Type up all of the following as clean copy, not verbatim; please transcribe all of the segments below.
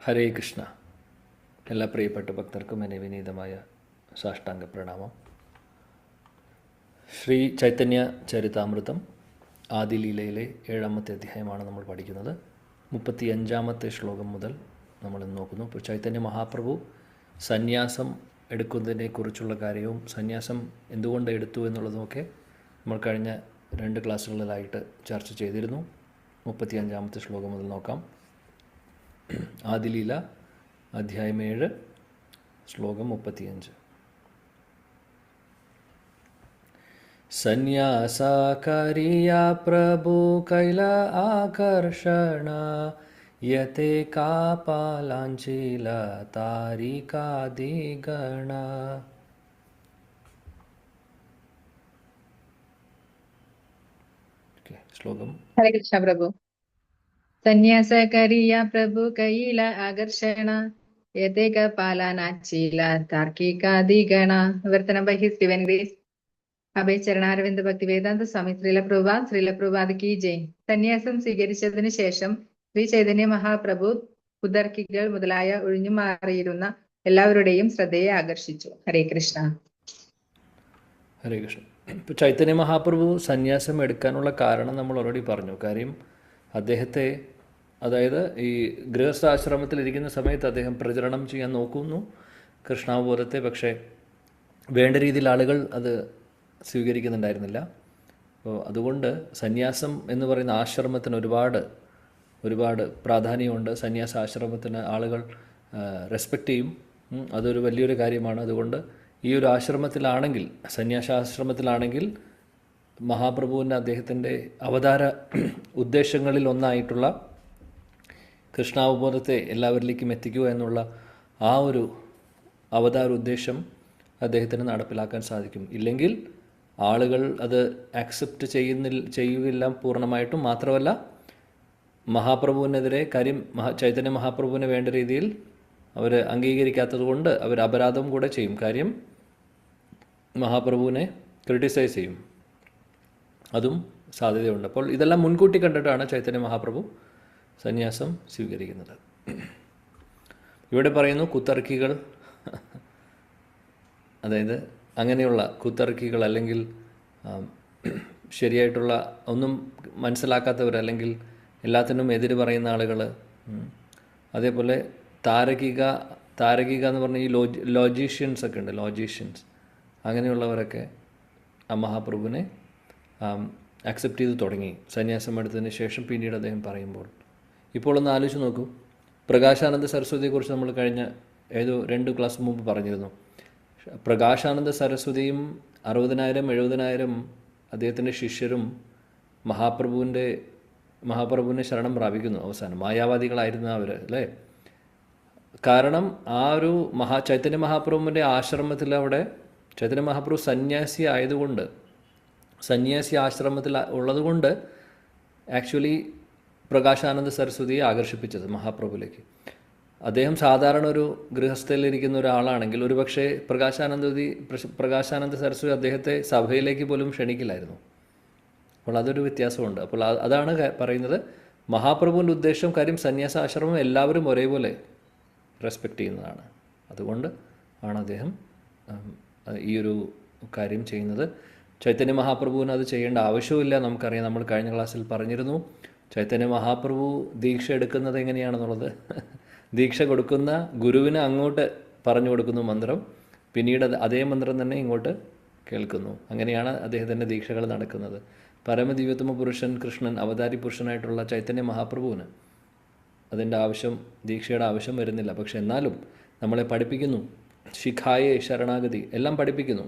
ഹരേ കൃഷ്ണ. എല്ലാ പ്രിയപ്പെട്ട ഭക്തർക്കും എന്നെ വിനീതമായ സാഷ്ടാംഗ പ്രണാമം. ശ്രീ ചൈതന്യ ചരിതാമൃതം ആദിലീലയിലെ 7ാമത്തെ അധ്യായമാണ് നമ്മൾ പഠിക്കുന്നത്. 35ാമത്തെ ശ്ലോകം മുതൽ നമ്മൾ നോക്കുന്നു. ഇപ്പോൾ ചൈതന്യ മഹാപ്രഭു സന്യാസം എടുക്കുന്നതിനെക്കുറിച്ചുള്ള കാര്യവും സന്യാസം എന്തുകൊണ്ട് എടുത്തു എന്നുള്ളതുമൊക്കെ നമ്മൾ കഴിഞ്ഞ 2 ക്ലാസ്സുകളിലായിട്ട് ചർച്ച ചെയ്തിരുന്നു. 35ാമത്തെ ശ്ലോകം മുതൽ നോക്കാം. ആദിലീല അധ്യായം 7 ശ്ലോകം 35. സന്യാസാകരിയാ പ്രഭു കൈല ആകർഷണ യത്തെ കാപാലാഞ്ചില താരികാദിഗണ. ശ്ലോകം. ഹരേ കൃഷ്ണ പ്രഭു. സന്യാസകരിയ പ്രഭു കൈല ആകർഷണ യതേക പാലാനാച്ചീല താർക്കികാദിഗണ. വിവർത്തനം ബൈ ഹിസ് ഡിവൈൻ ഗ്രേസ് അഭയ ചരണാരവിന്ദ ഭക്തി വേദാന്ത സ്വാമി ശ്രീല പ്രഭുപാദ് കി ജയ്. സന്യാസം സ്വീകരിച്ചതിനു ശേഷം ശ്രീ ചൈതന്യ മഹാപ്രഭു കുതർക്കികൾ മുതലായ ഒഴിഞ്ഞു മാറിയിരുന്ന എല്ലാവരുടെയും ശ്രദ്ധയെ ആകർഷിച്ചു. ഹരേ കൃഷ്ണ. ഹരേ കൃഷ്ണ. ഇപ്പോൾ ചൈതന്യ മഹാപ്രഭു സന്യാസം എടുക്കാനുള്ള കാരണം നമ്മൾ ഓൾറെഡി പറഞ്ഞു. കാര്യം അദ്ദേഹത്തെ, അതായത് ഈ ഗൃഹസ്ഥാശ്രമത്തിലിരിക്കുന്ന സമയത്ത് അദ്ദേഹം പ്രചരണം ചെയ്യാൻ നോക്കുന്നു കൃഷ്ണാവബോധത്തെ. പക്ഷേ വേണ്ട രീതിയിൽ ആളുകൾ അത് സ്വീകരിക്കുന്നുണ്ടായിരുന്നില്ല. അപ്പോൾ അതുകൊണ്ട് സന്യാസം എന്ന് പറയുന്ന ആശ്രമത്തിന് ഒരുപാട് പ്രാധാന്യമുണ്ട്. സന്യാസാശ്രമത്തിന് ആളുകൾ റെസ്പെക്റ്റ് ചെയ്യും. അതൊരു വലിയൊരു കാര്യമാണ്. അതുകൊണ്ട് ഈ ഒരു ആശ്രമത്തിലാണെങ്കിൽ, സന്യാസാശ്രമത്തിലാണെങ്കിൽ മഹാപ്രഭുവിൻ്റെ അദ്ദേഹത്തിൻ്റെ അവതാര ഉദ്ദേശങ്ങളിൽ ഒന്നായിട്ടുള്ള കൃഷ്ണാവബോധത്തെ എല്ലാവരിലേക്കും എത്തിക്കുക എന്നുള്ള ആ ഒരു അവതാര ഉദ്ദേശം അദ്ദേഹത്തിന് നടപ്പിലാക്കാൻ സാധിക്കും. ഇല്ലെങ്കിൽ ആളുകൾ അത് ആക്സെപ്റ്റ് ചെയ്യുകയില്ല പൂർണ്ണമായിട്ടും. മാത്രമല്ല മഹാപ്രഭുവിനെതിരെ കാര്യം ചൈതന്യ മഹാപ്രഭുവിനെ വേണ്ട രീതിയിൽ അവർ അംഗീകരിക്കാത്തത് കൊണ്ട് അവർ അപരാധം കൂടെ ചെയ്യും. കാര്യം മഹാപ്രഭുവിനെ ക്രിട്ടിസൈസ് ചെയ്യും. അതും സാധ്യതയുണ്ട്. അപ്പോൾ ഇതെല്ലാം മുൻകൂട്ടി കണ്ടിട്ടാണ് ചൈതന്യ മഹാപ്രഭു സന്യാസം സ്വീകരിക്കുന്നത്. ഇവിടെ പറയുന്നു കുതർക്കികൾ, അതായത് അങ്ങനെയുള്ള കുതർക്കികൾ, അല്ലെങ്കിൽ ശരിയായിട്ടുള്ള ഒന്നും മനസ്സിലാക്കാത്തവർ, അല്ലെങ്കിൽ എല്ലാത്തിനും എതിര് പറയുന്ന ആളുകൾ, അതേപോലെ താരകിക എന്ന് പറഞ്ഞ ഈ ലോജീഷ്യൻസ് ഒക്കെ ഉണ്ട്, ലോജീഷ്യൻസ്, അങ്ങനെയുള്ളവരൊക്കെ ആ മഹാപ്രഭുവിനെ അക്സെപ്റ്റ് ചെയ്ത് തുടങ്ങി സന്യാസം എടുത്തതിന് ശേഷം. പിന്നീട് അദ്ദേഹം പറയുമ്പോൾ ഇപ്പോൾ ഒന്ന് ആലോചിച്ച് നോക്കൂ. പ്രകാശാനന്ദ സരസ്വതിയെക്കുറിച്ച് നമ്മൾ കഴിഞ്ഞ 2 ക്ലാസ് മുമ്പ് പറഞ്ഞിരുന്നു. പ്രകാശാനന്ദ സരസ്വതിയും 60,000-70,000 അദ്ദേഹത്തിൻ്റെ ശിഷ്യരും മഹാപ്രഭുവിനെ ശരണം പ്രാപിക്കുന്നു അവസാനം. മായാവാദികളായിരുന്ന അവർ, അല്ലേ? കാരണം ആ ഒരു ചൈതന്യ മഹാപ്രഭുവിൻ്റെ ആശ്രമത്തിൽ, അവിടെ ചൈതന്യ മഹാപ്രഭു സന്യാസി ആയതുകൊണ്ട്, സന്യാസി ആശ്രമത്തിൽ ഉള്ളതുകൊണ്ട് ആക്ച്വലി പ്രകാശാനന്ദ സരസ്വതിയെ ആകർഷിപ്പിച്ചത് മഹാപ്രഭുവിലേക്ക്. അദ്ദേഹം സാധാരണ ഒരു ഗൃഹസ്ഥയിലിരിക്കുന്ന ഒരാളാണെങ്കിൽ ഒരുപക്ഷെ പ്രകാശാനന്ദ സരസ്വതി അദ്ദേഹത്തെ സഭയിലേക്ക് പോലും ക്ഷണിക്കില്ലായിരുന്നു. അപ്പോൾ അതൊരു വ്യത്യാസമുണ്ട്. അപ്പോൾ അതാണ് പറയുന്നത് മഹാപ്രഭുവിൻ്റെ ഉദ്ദേശം. കാര്യം സന്യാസാശ്രമം എല്ലാവരും ഒരേപോലെ റെസ്പെക്റ്റ് ചെയ്യുന്നതാണ്. അതുകൊണ്ട് ആണ് അദ്ദേഹം ഈ ഒരു കാര്യം ചെയ്യുന്നത്. ചൈതന്യ മഹാപ്രഭുവിന് അത് ചെയ്യേണ്ട ആവശ്യമില്ല. നമുക്കറിയാം, നമ്മൾ കഴിഞ്ഞ ക്ലാസ്സിൽ പറഞ്ഞിരുന്നു ചൈതന്യ മഹാപ്രഭു ദീക്ഷ എടുക്കുന്നത് എങ്ങനെയാണെന്നുള്ളത്. ദീക്ഷ കൊടുക്കുന്ന ഗുരുവിന് അങ്ങോട്ട് പറഞ്ഞു കൊടുക്കുന്നു മന്ത്രം, പിന്നീട് അതേ മന്ത്രം തന്നെ ഇങ്ങോട്ട് കേൾക്കുന്നു. അങ്ങനെയാണ് അദ്ദേഹത്തിൻ്റെ ദീക്ഷകൾ നടക്കുന്നത്. പരമദിവ്യോത്തമ പുരുഷൻ കൃഷ്ണൻ, അവതാരി പുരുഷനായിട്ടുള്ള ചൈതന്യ മഹാപ്രഭുവിന് അതിൻ്റെ ദീക്ഷയുടെ ആവശ്യം വരുന്നില്ല. പക്ഷെ എന്നാലും നമ്മളെ പഠിപ്പിക്കുന്നു, ശിഖായേ ശരണാഗതി എല്ലാം പഠിപ്പിക്കുന്നു.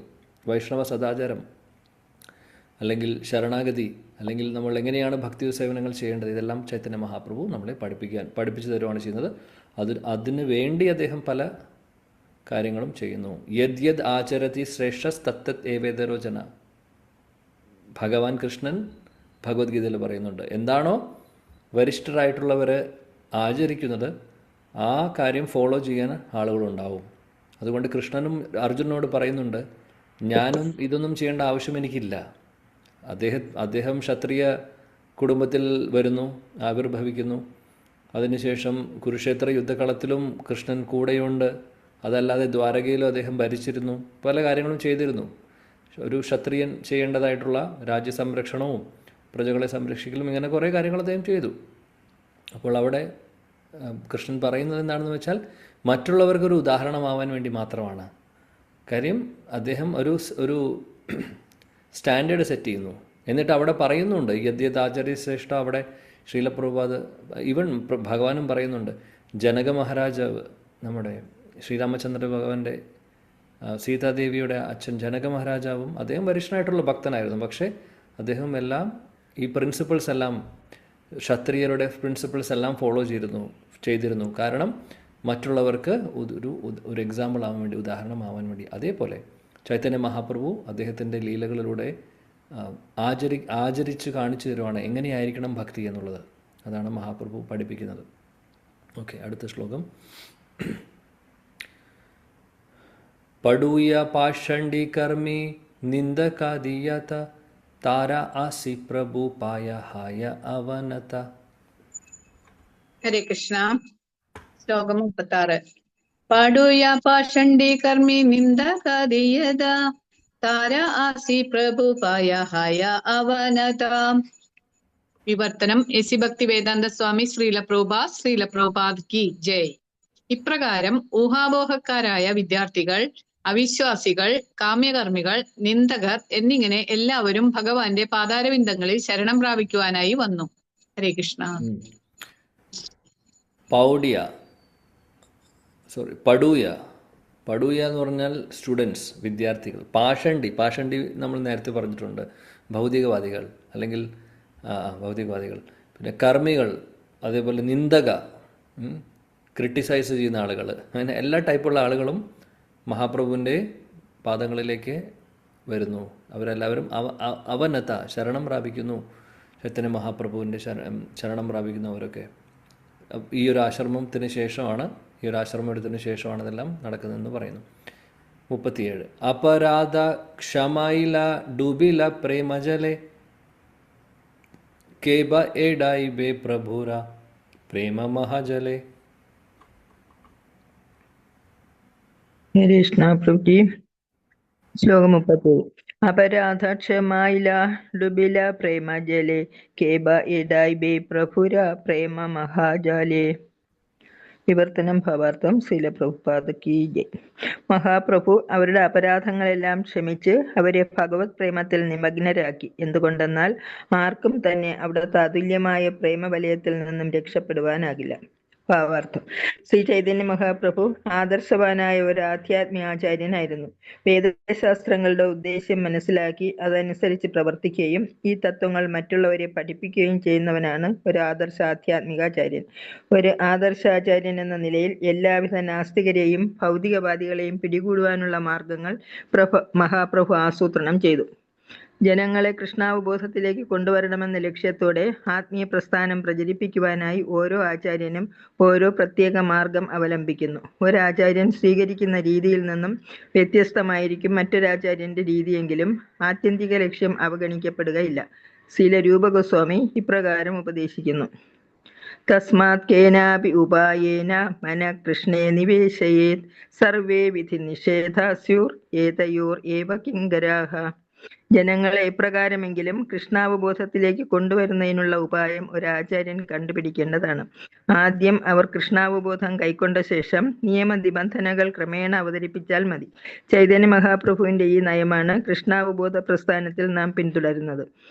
വൈഷ്ണവ സദാചാരം, അല്ലെങ്കിൽ ശരണാഗതി, അല്ലെങ്കിൽ നമ്മൾ എങ്ങനെയാണ് ഭക്തി സേവനങ്ങൾ ചെയ്യേണ്ടത്, ഇതെല്ലാം ചൈതന്യ മഹാപ്രഭു നമ്മളെ പഠിപ്പിച്ചു തരുവാണ് ചെയ്യുന്നത്. അതിനു വേണ്ടി അദ്ദേഹം പല കാര്യങ്ങളും ചെയ്യുന്നു. യദ് ആചരതി ശ്രേഷ്ഠസ് തത്തത് ഏവേദരോചന. ഭഗവാൻ കൃഷ്ണൻ ഭഗവത്ഗീതയിൽ പറയുന്നുണ്ട്, എന്താണോ വരിഷ്ഠരായിട്ടുള്ളവർ ആചരിക്കുന്നത് ആ കാര്യം ഫോളോ ചെയ്യാൻ ആളുകളുണ്ടാവും. അതുകൊണ്ട് കൃഷ്ണനും അർജുനനോട് പറയുന്നുണ്ട്, ഞാനും ഇതൊന്നും ചെയ്യേണ്ട ആവശ്യം എനിക്കില്ല. അദ്ദേഹം ക്ഷത്രിയ കുടുംബത്തിൽ വരുന്നു, ആവിർഭവിക്കുന്നു. അതിനുശേഷം കുരുക്ഷേത്ര യുദ്ധകളത്തിലും കൃഷ്ണൻ കൂടെയുണ്ട്. അതല്ലാതെ ദ്വാരകയിലും അദ്ദേഹം ഭരിച്ചിരുന്നു. പല കാര്യങ്ങളും ചെയ്തിരുന്നു. ഒരു ക്ഷത്രിയൻ ചെയ്യേണ്ടതായിട്ടുള്ള രാജ്യസംരക്ഷണവും പ്രജകളെ സംരക്ഷിക്കലും ഇങ്ങനെ കുറേ കാര്യങ്ങൾ അദ്ദേഹം ചെയ്തു. അപ്പോൾ അവിടെ കൃഷ്ണൻ പറയുന്നത് എന്താണെന്ന് വെച്ചാൽ മറ്റുള്ളവർക്കൊരു ഉദാഹരണമാവാൻ വേണ്ടി മാത്രമാണ്. കാര്യം അദ്ദേഹം ഒരു സ്റ്റാൻഡേർഡ് സെറ്റ് ചെയ്യുന്നു. എന്നിട്ട് അവിടെ പറയുന്നുണ്ട് യദ്യതാചാര്യ ശ്രേഷ്ഠ. അവിടെ ശ്രീലപ്രഭുപാദ് ഈവൻ ഭഗവാനും പറയുന്നുണ്ട്. ജനക മഹാരാജാവ്, നമ്മുടെ ശ്രീരാമചന്ദ്ര ഭഗവാന്റെ സീതാദേവിയുടെ അച്ഛൻ ജനക മഹാരാജാവും അദ്ദേഹം വരിഷ്ഠനായിട്ടുള്ള ഭക്തനായിരുന്നു. പക്ഷേ അദ്ദേഹം എല്ലാം ഈ പ്രിൻസിപ്പിൾസ് എല്ലാം, ക്ഷത്രിയരുടെ പ്രിൻസിപ്പിൾസ് എല്ലാം ഫോളോ ചെയ്തിരുന്നു. കാരണം മറ്റുള്ളവർക്ക് ഒരു എക്സാമ്പിൾ ആവാൻ വേണ്ടി, ഉദാഹരണമാവാൻ വേണ്ടി. അതേപോലെ ചൈതന്യ മഹാപ്രഭു അദ്ദേഹത്തിൻ്റെ ലീലകളിലൂടെ ആചരിച്ച് കാണിച്ചു തരുവാണ് എങ്ങനെയായിരിക്കണം ഭക്തി എന്നുള്ളത്. അതാണ് മഹാപ്രഭു പഠിപ്പിക്കുന്നത്. ഓക്കെ, അടുത്ത ശ്ലോകം. പടൂയ പാഷണ്ഡി കർമ്മി നിന്ദകാദിയത താര ആസി പ്രഭു പായ ഹായ അവനത. ഹരേ കൃഷ്ണ. ശ്ലോകം 36. പാടൂയ പാഷണ്ഡി കർമ്മി നിന്ദകാദിയത താര ആസി പ്രഭു പായ ഹായ അവനത. വിവർത്തനം എസി ഭക്തി വേദാന്ത സ്വാമി ശ്രീലപ്രഭുപാദ് കി ജയ്. ഇപ്രകാരം ഊഹാപോഹക്കാരായ വിദ്യാർത്ഥികൾ, അവിശ്വാസികൾ, കാമ്യകർമ്മികൾ, നിന്ദകർ എന്നിങ്ങനെ എല്ലാവരും ഭഗവാന്റെ പാതാരവിന്ദങ്ങളിൽ ശരണം പ്രാപിക്കുവാനായി വന്നു. ഹരേ കൃഷ്ണ. പടൂയ എന്ന് പറഞ്ഞാൽ സ്റ്റുഡൻസ്, വിദ്യാർത്ഥികൾ. പാഷണ്ഡി നമ്മൾ നേരത്തെ പറഞ്ഞിട്ടുണ്ട്, ഭൗതികവാദികൾ അല്ലെങ്കിൽ ഭൗതികവാദികൾ. പിന്നെ കർമ്മികൾ, അതേപോലെ നിന്ദക, ക്രിട്ടിസൈസ് ചെയ്യുന്ന ആളുകൾ, അങ്ങനെ എല്ലാ ടൈപ്പുള്ള ആളുകളും മഹാപ്രഭുവിൻ്റെ പാദങ്ങളിലേക്ക് വരുന്നു. അവരെല്ലാവരും അവനത, ശരണം പ്രാപിക്കുന്നു. ചൈതന്യ മഹാപ്രഭുവിൻ്റെ ശരണം പ്രാപിക്കുന്നവരൊക്കെ ഈ ഒരു ആശ്രമത്തിന് ശേഷമാണ്, ഈ ഒരു ആശ്രമം എടുത്തതിന് ശേഷമാണ് ഇതെല്ലാം നടക്കുന്നതെന്ന് പറയുന്നു. 37. അപരാധ ക്ഷമയില ഡുബില പ്രേമജലെ കേബ എഡായി ബേ പ്രഭുര പ്രേമ മഹാജലെ. ഹരേ കൃഷ്ണ പ്രഭുജി. ശ്ലോകം 37. അപരാധ ക്ഷമായില ഡുബില പ്രേമ ജലെ കേബ എഡായി ബേ പ്രഭുര പ്രേമ മഹാജാലേ. വിവർത്തനം ഭാവാർത്ഥം ശ്രീലപ്രഭുപാദ് കി ജയ്. മഹാപ്രഭു അവരുടെ അപരാധങ്ങളെല്ലാം ക്ഷമിച്ച് അവരെ ഭഗവത് പ്രേമത്തിൽ നിമഗ്നരാക്കി. എന്തുകൊണ്ടെന്നാൽ ആർക്കും തന്നെ അവിടുത്തെ അതുല്യമായ പ്രേമവലയത്തിൽ നിന്നും രക്ഷപ്പെടുവാനാകില്ല. ഭാവാർത്ഥം. ശ്രീ ചൈതന്യ മഹാപ്രഭു ആദർശവാനായ ഒരു ആധ്യാത്മിക ആചാര്യനായിരുന്നു. വേദശാസ്ത്രങ്ങളുടെ ഉദ്ദേശ്യം മനസ്സിലാക്കി അതനുസരിച്ച് പ്രവർത്തിക്കുകയും ഈ തത്വങ്ങൾ മറ്റുള്ളവരെ പഠിപ്പിക്കുകയും ചെയ്യുന്നവനാണ് ഒരു ആദർശ ആധ്യാത്മികാചാര്യൻ. ഒരു ആദർശാചാര്യൻ എന്ന നിലയിൽ എല്ലാവിധ നാസ്തികരെയും ഭൗതികവാദികളെയും പിടികൂടുവാനുള്ള മാർഗങ്ങൾ മഹാപ്രഭു ആസൂത്രണം ചെയ്തു. ജനങ്ങളെ കൃഷ്ണാവബോധത്തിലേക്ക് കൊണ്ടുവരണമെന്ന ലക്ഷ്യത്തോടെ ആത്മീയ പ്രസ്ഥാനം പ്രചരിപ്പിക്കുവാനായി ഓരോ ആചാര്യനും ഓരോ പ്രത്യേക മാർഗം അവലംബിക്കുന്നു. ഒരാചാര്യൻ സ്വീകരിക്കുന്ന രീതിയിൽ നിന്നും വ്യത്യസ്തമായിരിക്കും മറ്റൊരാചാര്യന്റെ രീതിയെങ്കിലും ആത്യന്തിക ലക്ഷ്യം അവഗണിക്കപ്പെടുകയില്ല. ശ്രീല രൂപഗോസ്വാമി ഇപ്രകാരം ഉപദേശിക്കുന്നു. തസ്മാത് കേനാപി ഉപായേന മന കൃഷ്ണേ നിവേശയേത് സർവേ വിധി നിഷേധാസ്യൂർ ഏതയോർ ഏവ കിങ്കരാഹ. ജനങ്ങളെ എപ്രകാരമെങ്കിലും കൃഷ്ണാവബോധത്തിലേക്ക് കൊണ്ടുവരുന്നതിനുള്ള ഉപായം ഒരാചാര്യൻ കണ്ടുപിടിക്കേണ്ടതാണ്. ആദ്യം അവർ കൃഷ്ണാവബോധം കൈക്കൊണ്ട ശേഷം നിയമനിബന്ധനകൾ ക്രമേണ അവതരിപ്പിച്ചാൽ മതി. ചൈതന്യ മഹാപ്രഭുവിന്റെ ഈ നയമാണ് കൃഷ്ണാവബോധ പ്രസ്ഥാനത്തിൽ നാം പിന്തുടരുന്നത്.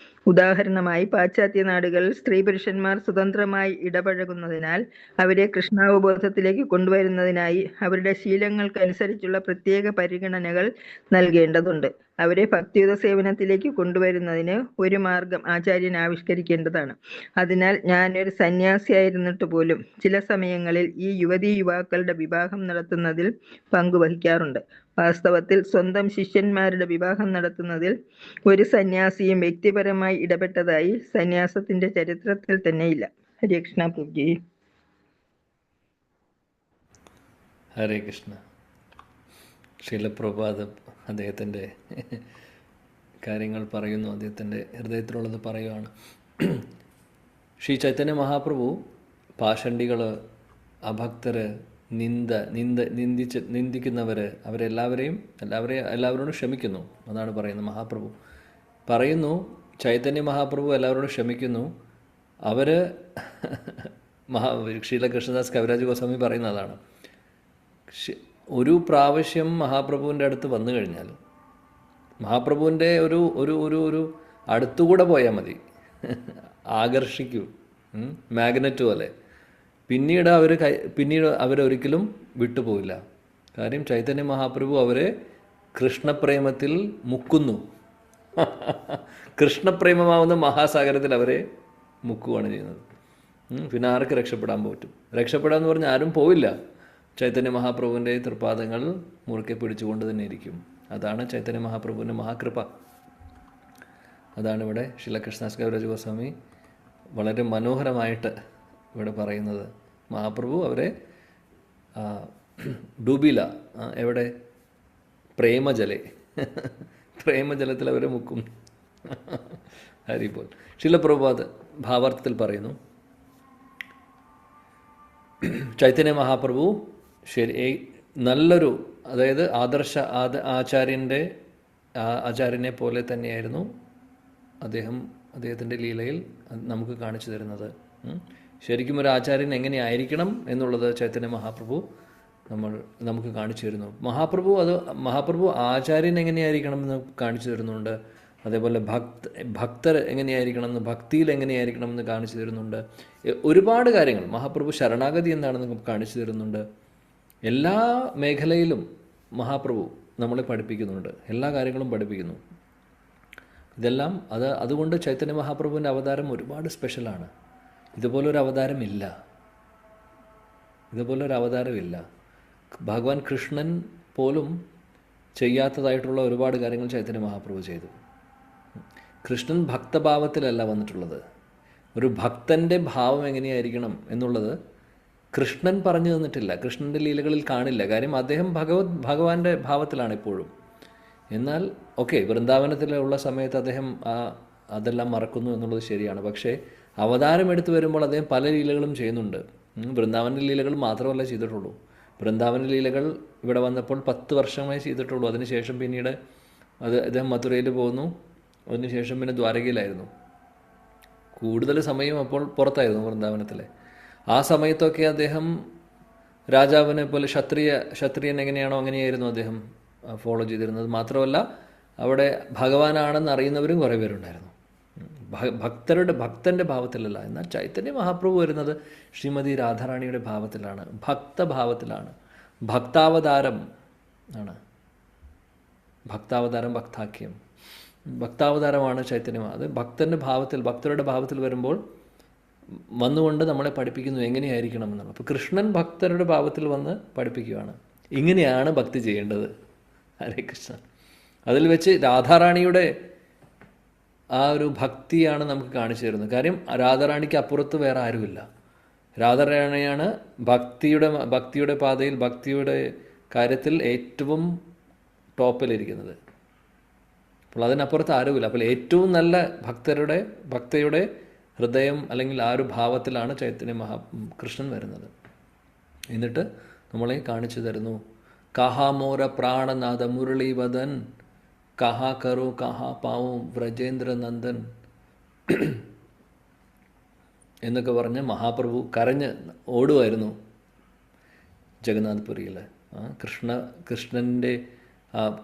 ഉദാഹരണമായി പാശ്ചാത്യ നാടുകളിൽ സ്ത്രീ പുരുഷന്മാർ സ്വതന്ത്രമായി ഇടപഴകുന്നതിനാൽ അവരെ കൃഷ്ണാവബോധത്തിലേക്ക് കൊണ്ടുവരുന്നതിനായി അവരുടെ ശീലങ്ങൾക്കനുസരിച്ചുള്ള പ്രത്യേക പരിഗണനകൾ നൽകേണ്ടതുണ്ട്. അവരെ ഭക്തിയുത സേവനത്തിലേക്ക് കൊണ്ടുവരുന്നതിന് ഒരു മാർഗം ആചാര്യൻ ആവിഷ്കരിക്കേണ്ടതാണ്. അതിനാൽ ഞാനൊരു സന്യാസിയായിരുന്നിട്ട് പോലും ചില സമയങ്ങളിൽ ഈ യുവതീ-യുവാക്കളുടെ വിവാഹം നടത്തുന്നതിൽ പങ്കുവഹിക്കാറുണ്ട്. വാസ്തവത്തിൽ സ്വന്തം ശിഷ്യന്മാരുടെ വിവാഹം നടത്തുന്നതിൽ ഒരു സന്യാസിയും വ്യക്തിപരമായി ഇടപെട്ടതായി സന്യാസത്തിന്റെ ചരിത്രത്തിൽ തന്നെയില്ല. ഹരേ കൃഷ്ണ പ്രഭുജി. ഹരേ കൃഷ്ണ. ശ്രീലപ്രഭുപാദ് അദ്ദേഹത്തിൻ്റെ കാര്യങ്ങൾ പറയുന്നു, അദ്ദേഹത്തിൻ്റെ ഹൃദയത്തിലുള്ളത് പറയുകയാണ്. ശ്രീ ചൈതന്യ മഹാപ്രഭു പാഷണ്ഡികൾ, അഭക്തർ, നിന്ദിക്കുന്നവർ, എല്ലാവരോടും ക്ഷമിക്കുന്നു. അതാണ് പറയുന്നത് മഹാപ്രഭു പറയുന്നു. ചൈതന്യ മഹാപ്രഭു എല്ലാവരോടും ക്ഷമിക്കുന്നു. അവർ ശ്രീല കൃഷ്ണദാസ് കവിരാജ് ഗോസ്വാമി പറയുന്ന അതാണ്. ഒരു പ്രാവശ്യം മഹാപ്രഭുവിൻ്റെ അടുത്ത് വന്നു കഴിഞ്ഞാൽ മഹാപ്രഭുവിൻ്റെ ഒരു ഒരു ഒരു ഒരു അടുത്തുകൂടെ പോയാൽ മതി, ആകർഷിക്കൂ, മാഗ്നറ്റ് പോലെ. പിന്നീട് അവരൊരിക്കലും വിട്ടുപോയില്ല. കാര്യം ചൈതന്യ മഹാപ്രഭു അവരെ കൃഷ്ണപ്രേമത്തിൽ മുക്കുന്നു. കൃഷ്ണപ്രേമമാവുന്ന മഹാസാഗരത്തിൽ അവരെ മുക്കുകയാണ് ചെയ്യുന്നത്. പിന്നെ ആർക്ക് രക്ഷപ്പെടാൻ പറ്റും? രക്ഷപ്പെടാന്ന് പറഞ്ഞാൽ ആരും പോവില്ല. ചൈതന്യ മഹാപ്രഭുവിൻ്റെ തൃപ്പാദങ്ങൾ മുറുക്കെ പിടിച്ചുകൊണ്ട് തന്നെ ഇരിക്കും. അതാണ് ചൈതന്യ മഹാപ്രഭുവിൻ്റെ മഹാകൃപ. അതാണ് ഇവിടെ ശ്രീലകൃഷ്ണദാസ് കവിരാജ് ഗോസ്വാമി വളരെ മനോഹരമായിട്ട് ഇവിടെ പറയുന്നത്. മഹാപ്രഭു അവരെ ഡൂബില, എവിടെ? പ്രേമജലെ, പ്രേമജലത്തിൽ അവരെ മുക്കും. ഹരിപോൽ. ശിലപ്രഭുപാദ് ഭാവാർത്ഥത്തിൽ പറയുന്നു, ചൈതന്യ മഹാപ്രഭു നല്ലൊരു, അതായത് ആചാര്യനെ പോലെ തന്നെയായിരുന്നു അദ്ദേഹത്തിൻ്റെ ലീലയിൽ നമുക്ക് കാണിച്ചു തരുന്നത്. ശരിക്കും ഒരു ആചാര്യൻ എങ്ങനെയായിരിക്കണം എന്നുള്ളത് ചൈതന്യ മഹാപ്രഭു നമുക്ക് കാണിച്ചു തരുന്നു. മഹാപ്രഭു ആചാര്യൻ എങ്ങനെയായിരിക്കണം എന്ന് കാണിച്ചു തരുന്നുണ്ട്. അതേപോലെ ഭക്തർ എങ്ങനെയായിരിക്കണം, ഭക്തിയിൽ എങ്ങനെയായിരിക്കണം എന്ന് കാണിച്ചു തരുന്നുണ്ട്. ഒരുപാട് കാര്യങ്ങൾ മഹാപ്രഭു ശരണാഗതി എന്താണെന്ന് കാണിച്ചു തരുന്നുണ്ട്. എല്ലാ മേഖലയിലും മഹാപ്രഭു നമ്മളെ പഠിപ്പിക്കുന്നുണ്ട്, എല്ലാ കാര്യങ്ങളും പഠിപ്പിക്കുന്നു. ഇതെല്ലാം അതുകൊണ്ട് ചൈതന്യ മഹാപ്രഭുവിൻ്റെ അവതാരം ഒരുപാട് സ്പെഷ്യലാണ്. ഇതുപോലൊരു അവതാരമില്ല. ഭഗവാൻ കൃഷ്ണൻ പോലും ചെയ്യാത്തതായിട്ടുള്ള ഒരുപാട് കാര്യങ്ങൾ ചൈതന്യ മഹാപ്രഭു ചെയ്തു. കൃഷ്ണൻ ഭക്തഭാവത്തിലല്ല വന്നിട്ടുള്ളത്. ഒരു ഭക്തൻ്റെ ഭാവം എങ്ങനെയായിരിക്കണം എന്നുള്ളത് കൃഷ്ണൻ പറഞ്ഞു തന്നിട്ടില്ല, കൃഷ്ണൻ്റെ ലീലകളിൽ കാണില്ല. കാര്യം അദ്ദേഹം ഭഗവാന്റെ ഭാവത്തിലാണ് എപ്പോഴും. എന്നാൽ വൃന്ദാവനത്തിലുള്ള സമയത്ത് അദ്ദേഹം അതെല്ലാം മറക്കുന്നു എന്നുള്ളത് ശരിയാണ്. പക്ഷേ അവതാരം എടുത്തു വരുമ്പോൾ അദ്ദേഹം പല ലീലകളും ചെയ്യുന്നുണ്ട്. വൃന്ദാവന ലീലകൾ മാത്രമല്ല ചെയ്തിട്ടുള്ളൂ. വൃന്ദാവന ലീലകൾ ഇവിടെ വന്നപ്പോൾ 10 വർഷമേ ചെയ്തിട്ടുള്ളൂ. അതിനുശേഷം പിന്നീട് അദ്ദേഹം മഥുരയിൽ പോകുന്നു. അതിനുശേഷം പിന്നെ ദ്വാരകയിലായിരുന്നു. കൂടുതൽ സമയം അപ്പോൾ പുറത്തായിരുന്നു വൃന്ദാവനത്തിലെ. ആ സമയത്തൊക്കെ അദ്ദേഹം രാജാവിനെ പോലെ ക്ഷത്രിയൻ എങ്ങനെയാണോ അങ്ങനെയായിരുന്നു അദ്ദേഹം ഫോളോ ചെയ്തിരുന്നത്. മാത്രമല്ല അവിടെ ഭഗവാനാണെന്ന് അറിയുന്നവരും കുറേ പേരുണ്ടായിരുന്നു. ഭക്തൻ്റെ ഭാവത്തിലല്ല. എന്നാൽ ചൈതന്യ മഹാപ്രഭു വരുന്നത് ശ്രീമതി രാധാറാണിയുടെ ഭാവത്തിലാണ്, ഭക്തഭാവത്തിലാണ്. ഭക്താവതാരം ആണ്. ഭക്താവതാരമാണ് ചൈതന്യം. അത് ഭക്തരുടെ ഭാവത്തിൽ വരുമ്പോൾ വന്നുകൊണ്ട് നമ്മളെ പഠിപ്പിക്കുന്നു എങ്ങനെയായിരിക്കണം എന്നുള്ളത്. അപ്പോൾ കൃഷ്ണൻ ഭക്തരുടെ ഭാവത്തിൽ വന്ന് പഠിപ്പിക്കുകയാണ്, ഇങ്ങനെയാണ് ഭക്തി ചെയ്യേണ്ടത്. ഹരേ കൃഷ്ണ. അതിൽ വെച്ച് രാധാറാണിയുടെ ആ ഒരു ഭക്തിയാണ് നമുക്ക് കാണിച്ചു തരുന്നത്. കാര്യം രാധാറാണിക്ക് അപ്പുറത്ത് വേറെ ആരുമില്ല. രാധാറാണിയാണ് ഭക്തിയുടെ പാതയിൽ, ഭക്തിയുടെ കാര്യത്തിൽ ഏറ്റവും ടോപ്പിലിരിക്കുന്നത്. അപ്പോൾ അതിനപ്പുറത്ത് ആരുമില്ല. അപ്പോൾ ഏറ്റവും നല്ല ഭക്തയുടെ ഹൃദയം അല്ലെങ്കിൽ ആ ഒരു ഭാവത്തിലാണ് ചൈതന്യ കൃഷ്ണൻ വരുന്നത്. എന്നിട്ട് നമ്മളെ കാണിച്ചു തരുന്നു, കഹാ മോര പ്രാണനാഥ മുരളീവദൻ, കഹാ കറോ കഹാ പാവും വ്രജേന്ദ്ര നന്ദൻ എന്നൊക്കെ പറഞ്ഞ് മഹാപ്രഭു കരഞ്ഞ് ഓടുമായിരുന്നു ജഗന്നാഥ്പുരിയിൽ.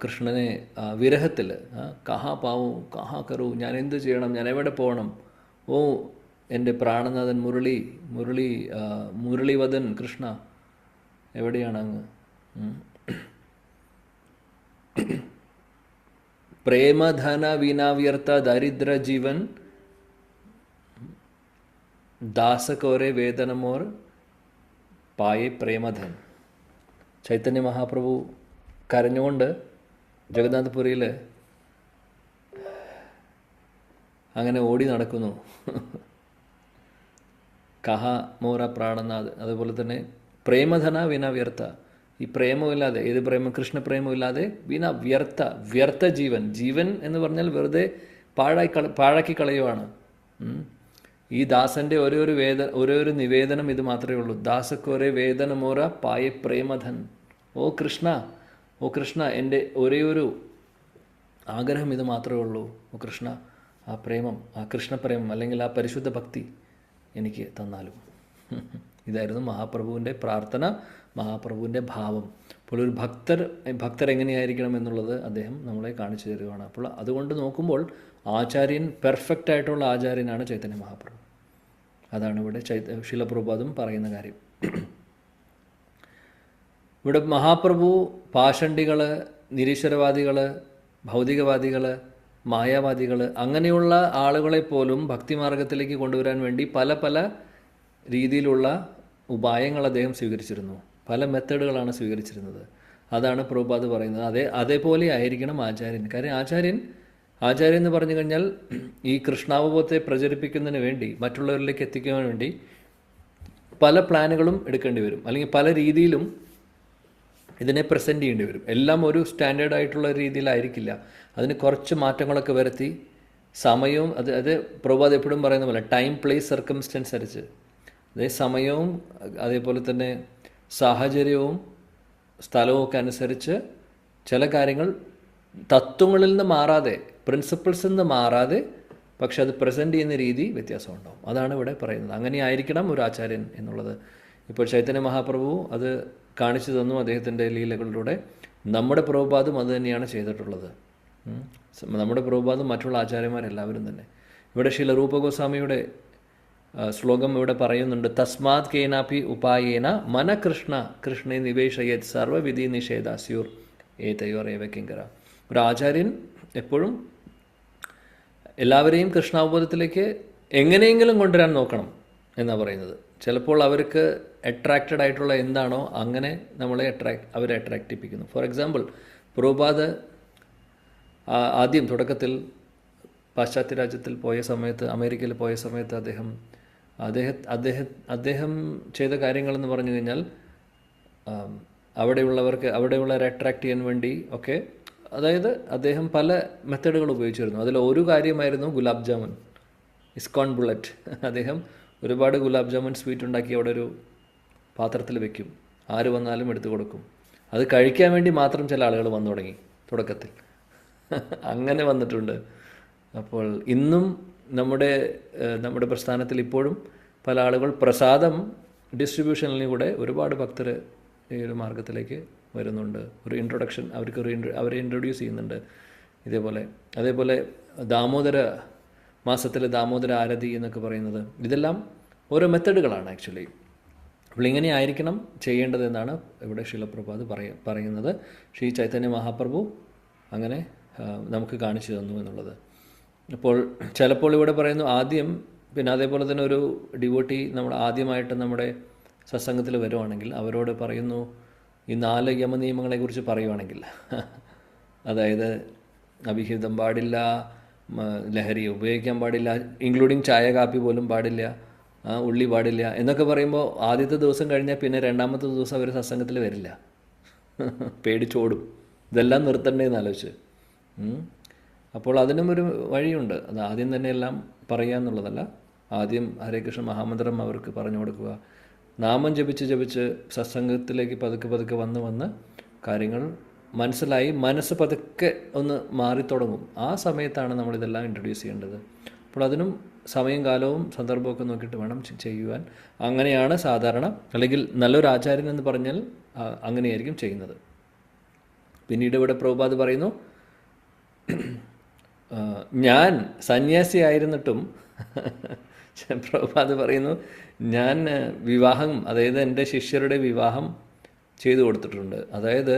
കൃഷ്ണനെ വിരഹത്തിൽ കഹാ പാവും കഹാ കറു, ഞാൻ എന്ത് ചെയ്യണം, ഞാൻ എവിടെ പോകണം, ഓ എൻ്റെ പ്രാണനാഥൻ മുരളീവദൻ കൃഷ്ണ എവിടെയാണ് അങ്ങ്? പ്രേമധന വിനാവ്യർത്ഥ ദരിദ്ര ജീവൻ ദാസകോരെ വേദനമോർ പായേ പ്രേമധൻ. ചൈതന്യ മഹാപ്രഭു കരഞ്ഞുകൊണ്ട് ജഗന്നാഥ്പുരിയിൽ അങ്ങനെ ഓടി നടക്കുന്നു. കഹ മോറ പ്രാണനാഥ്. അതുപോലെ തന്നെ പ്രേമധന വിന വ്യർത്ഥ. ഈ പ്രേമമില്ലാതെ, ഏത് പ്രേമം? കൃഷ്ണപ്രേമമില്ലാതെ വിന വ്യർത്ഥ ജീവൻ എന്ന് പറഞ്ഞാൽ വെറുതെ പാഴാക്കി കളയുവാണ്. ഈ ദാസൻ്റെ ഒരേ ഒരു നിവേദനം ഇത് മാത്രമേ ഉള്ളൂ. ദാസക്കൊരേ വേദനമോറ പായ പ്രേമധൻ. ഓ കൃഷ്ണ, എൻ്റെ ഒരേ ഒരു ആഗ്രഹം ഇത് മാത്രമേ ഉള്ളൂ. ഓ കൃഷ്ണ, ആ പ്രേമം, ആ കൃഷ്ണപ്രേമം അല്ലെങ്കിൽ ആ പരിശുദ്ധ ഭക്തി എനിക്ക് തന്നാലും. ഇതായിരുന്നു മഹാപ്രഭുവിൻ്റെ പ്രാർത്ഥന, മഹാപ്രഭുവിൻ്റെ ഭാവം. അപ്പോൾ ഒരു ഭക്തർ എങ്ങനെയായിരിക്കണം എന്നുള്ളത് അദ്ദേഹം നമ്മളെ കാണിച്ചു തരുവാണ്. അപ്പോൾ അതുകൊണ്ട് നോക്കുമ്പോൾ ആചാര്യൻ, പെർഫെക്റ്റ് ആയിട്ടുള്ള ആചാര്യനാണ് ചൈതന്യ മഹാപ്രഭു. അതാണ് ഇവിടെ ശിലപ്രഭുപാദും പറയുന്ന കാര്യം. ഇവിടെ മഹാപ്രഭു പാഷണ്ഡികൾ, നിരീശ്വരവാദികൾ, ഭൗതികവാദികൾ, മായാവാദികൾ അങ്ങനെയുള്ള ആളുകളെ പോലും ഭക്തിമാർഗത്തിലേക്ക് കൊണ്ടുവരാൻ വേണ്ടി പല പല രീതിയിലുള്ള ഉപായങ്ങൾ അദ്ദേഹം സ്വീകരിച്ചിരുന്നു. പല മെത്തേഡുകളാണ് സ്വീകരിച്ചിരുന്നത്. അതാണ് പ്രഭുപാദ് പറയുന്നത്. അതേപോലെ ആയിരിക്കണം ആചാര്യൻ. കാര്യം ആചാര്യൻ എന്ന് പറഞ്ഞു കഴിഞ്ഞാൽ ഈ കൃഷ്ണാവബോധത്തെ പ്രചരിപ്പിക്കുന്നതിന് വേണ്ടി, മറ്റുള്ളവരിലേക്ക് എത്തിക്കാൻ വേണ്ടി പല പ്ലാനുകളും എടുക്കേണ്ടി വരും, അല്ലെങ്കിൽ പല രീതിയിലും ഇതിനെ പ്രസൻറ്റ് ചെയ്യേണ്ടി വരും. എല്ലാം ഒരു സ്റ്റാൻഡേർഡ് ആയിട്ടുള്ള രീതിയിലായിരിക്കില്ല. അതിന് കുറച്ച് മാറ്റങ്ങളൊക്കെ വരുത്തി സമയവും അത് പ്രഭുപാദ് എപ്പോഴും പറയുന്ന പോലെ ടൈം, പ്ലേസ്, സർക്കംസ്റ്റൻസ് അനുസരിച്ച്, അതായത് സമയവും അതേപോലെ തന്നെ സാഹചര്യവും സ്ഥലവും ഒക്കെ അനുസരിച്ച് ചില കാര്യങ്ങൾ തത്വങ്ങളിൽ നിന്ന് മാറാതെ, പ്രിൻസിപ്പിൾസിൽ നിന്ന് മാറാതെ, പക്ഷെ അത് പ്രസൻറ്റ് ചെയ്യുന്ന രീതി വ്യത്യാസമുണ്ടാവും. അതാണ് ഇവിടെ പറയുന്നത്. അങ്ങനെ ആയിരിക്കണം ഒരു ആചാര്യൻ എന്നുള്ളത്. ഇപ്പോൾ ചൈതന്യ മഹാപ്രഭു അത് കാണിച്ചു തന്നു അദ്ദേഹത്തിൻ്റെ ലീലകളിലൂടെ. നമ്മുടെ പ്രഭുപാദും അത് തന്നെയാണ് ചെയ്തിട്ടുള്ളത്. നമ്മുടെ പ്രഭുപാദും മറ്റുള്ള ആചാര്യന്മാരെല്ലാവരും തന്നെ. ഇവിടെ ശ്രീല രൂപഗോസ്വാമിയുടെ ശ്ലോകം ഇവിടെ പറയുന്നുണ്ട്. തസ്മാത് കേനാപി ഉപായേന കൃഷ്ണേ നിവേശയത് സർവവിധി നിഷേധാസ്യൂർ ഏതയോർ ഏവ കിങ്കര. ഒരു ആചാര്യൻ എപ്പോഴും എല്ലാവരെയും കൃഷ്ണാവബോധത്തിലേക്ക് എങ്ങനെയെങ്കിലും കൊണ്ടുവരാൻ നോക്കണം എന്നാണ് പറയുന്നത്. ചിലപ്പോൾ അവർക്ക് അട്രാക്റ്റഡ് ആയിട്ടുള്ള എന്താണോ അങ്ങനെ നമ്മളെ അവരെ അട്രാക്റ്റ് ചെയ്യിപ്പിക്കുന്നു. ഫോർ എക്സാമ്പിൾ, പ്രഭുപാദ് ആദ്യം തുടക്കത്തിൽ പാശ്ചാത്യ രാജ്യത്തിൽ പോയ സമയത്ത്, അമേരിക്കയിൽ പോയ സമയത്ത് അദ്ദേഹം ചെയ്ത കാര്യങ്ങളെന്ന് പറഞ്ഞു കഴിഞ്ഞാൽ അവിടെയുള്ളവരെ അട്രാക്റ്റ് ചെയ്യാൻ വേണ്ടി ഒക്കെ, അതായത് അദ്ദേഹം പല മെത്തേഡുകൾ ഉപയോഗിച്ചിരുന്നു. അതിൽ ഒരു കാര്യമായിരുന്നു ഗുലാബ് ജാമുൻ, ഇസ്കോൺ ബുള്ളറ്റ്. അദ്ദേഹം ഒരുപാട് ഗുലാബ് ജാമുൻ സ്വീറ്റ് ഉണ്ടാക്കി അവിടെ ഒരു പാത്രത്തിൽ വെക്കും, ആര് വന്നാലും എടുത്തു കൊടുക്കും. അത് കഴിക്കാൻ വേണ്ടി മാത്രം ചില ആളുകൾ വന്നു തുടങ്ങി തുടക്കത്തിൽ. അങ്ങനെ വന്നിട്ടുണ്ട്. അപ്പോൾ ഇന്നും നമ്മുടെ പ്രസ്ഥാനത്തിൽ ഇപ്പോഴും പല ആളുകൾ പ്രസാദം ഡിസ്ട്രിബ്യൂഷനിലും കൂടെ ഒരുപാട് ഭക്തർ ഈ ഒരു മാർഗത്തിലേക്ക് വരുന്നുണ്ട്. ഒരു ഇൻട്രൊഡക്ഷൻ അവരെ ഇൻട്രൊഡ്യൂസ് ചെയ്യുന്നുണ്ട്. അതേപോലെ ദാമോദര മാസത്തിലെ ദാമോദര ആരതി എന്നൊക്കെ പറയുന്നത്, ഇതെല്ലാം ഓരോ മെത്തഡുകളാണ് ആക്ച്വലി. അപ്പോൾ ഇങ്ങനെ ആയിരിക്കണം ചെയ്യേണ്ടതെന്നാണ് ഇവിടെ ശിലപ്രഭുപാദ് പറയുന്നത്. ശ്രീ ചൈതന്യ മഹാപ്രഭു അങ്ങനെ നമുക്ക് കാണിച്ചു തന്നു എന്നുള്ളത്. അപ്പോൾ ചിലപ്പോൾ ഇവിടെ പറയുന്നു ആദ്യം, പിന്നെ അതേപോലെ തന്നെ ഒരു ഡിവോട്ടി ആദ്യമായിട്ട് നമ്മുടെ സത്സംഗത്തിൽ വരുവാണെങ്കിൽ അവരോട് പറയുന്നു ഈ 4 യമനിയമങ്ങളെക്കുറിച്ച് പറയുവാണെങ്കിൽ, അതായത് അഭിഹിതം പാടില്ല, ലഹരി ഉപയോഗിക്കാൻ പാടില്ല, ഇൻക്ലൂഡിങ് ചായ കാപ്പി പോലും പാടില്ല, ഉള്ളി പാടില്ല എന്നൊക്കെ പറയുമ്പോൾ ആദ്യത്തെ ദിവസം കഴിഞ്ഞാൽ പിന്നെ രണ്ടാമത്തെ ദിവസം അവർ സത്സംഗത്തിൽ വരില്ല, പേടിച്ചോടും. ഇതെല്ലാം നിർത്തണ്ടേന്ന് ആലോചിച്ച്. അപ്പോൾ അതിനും ഒരു വഴിയുണ്ട്. അത് ആദ്യം തന്നെ എല്ലാം പറയുക എന്നുള്ളതല്ല. ആദ്യം ഹരേ കൃഷ്ണ മഹാമന്ത്രം അവർക്ക് പറഞ്ഞു കൊടുക്കുക, നാമം ജപിച്ച് സത്സംഗത്തിലേക്ക് പതുക്കെ വന്ന് കാര്യങ്ങൾ മനസ്സിലായി, മനസ്സ് പതുക്കെ ഒന്ന് മാറിത്തുടങ്ങും. ആ സമയത്താണ് നമ്മളിതെല്ലാം ഇൻട്രൊഡ്യൂസ് ചെയ്യേണ്ടത്. അപ്പോൾ അതിനും സമയം കാലവും സന്ദർഭമൊക്കെ നോക്കിയിട്ട് വേണം ചെയ്യുവാൻ. അങ്ങനെയാണ് സാധാരണ, അല്ലെങ്കിൽ നല്ലൊരു ആചാര്യൻ എന്ന് പറഞ്ഞാൽ അങ്ങനെയായിരിക്കും ചെയ്യുന്നത്. പിന്നീട് ഇവിടെ പ്രഭുപാദ് പറയുന്നു, ഞാൻ സന്യാസി ആയിരുന്നിട്ടും പ്രഭുപാദ് പറയുന്നു, ഞാൻ വിവാഹം, അതായത് എൻ്റെ ശിഷ്യരുടെ വിവാഹം ചെയ്തു കൊടുത്തിട്ടുണ്ട്. അതായത്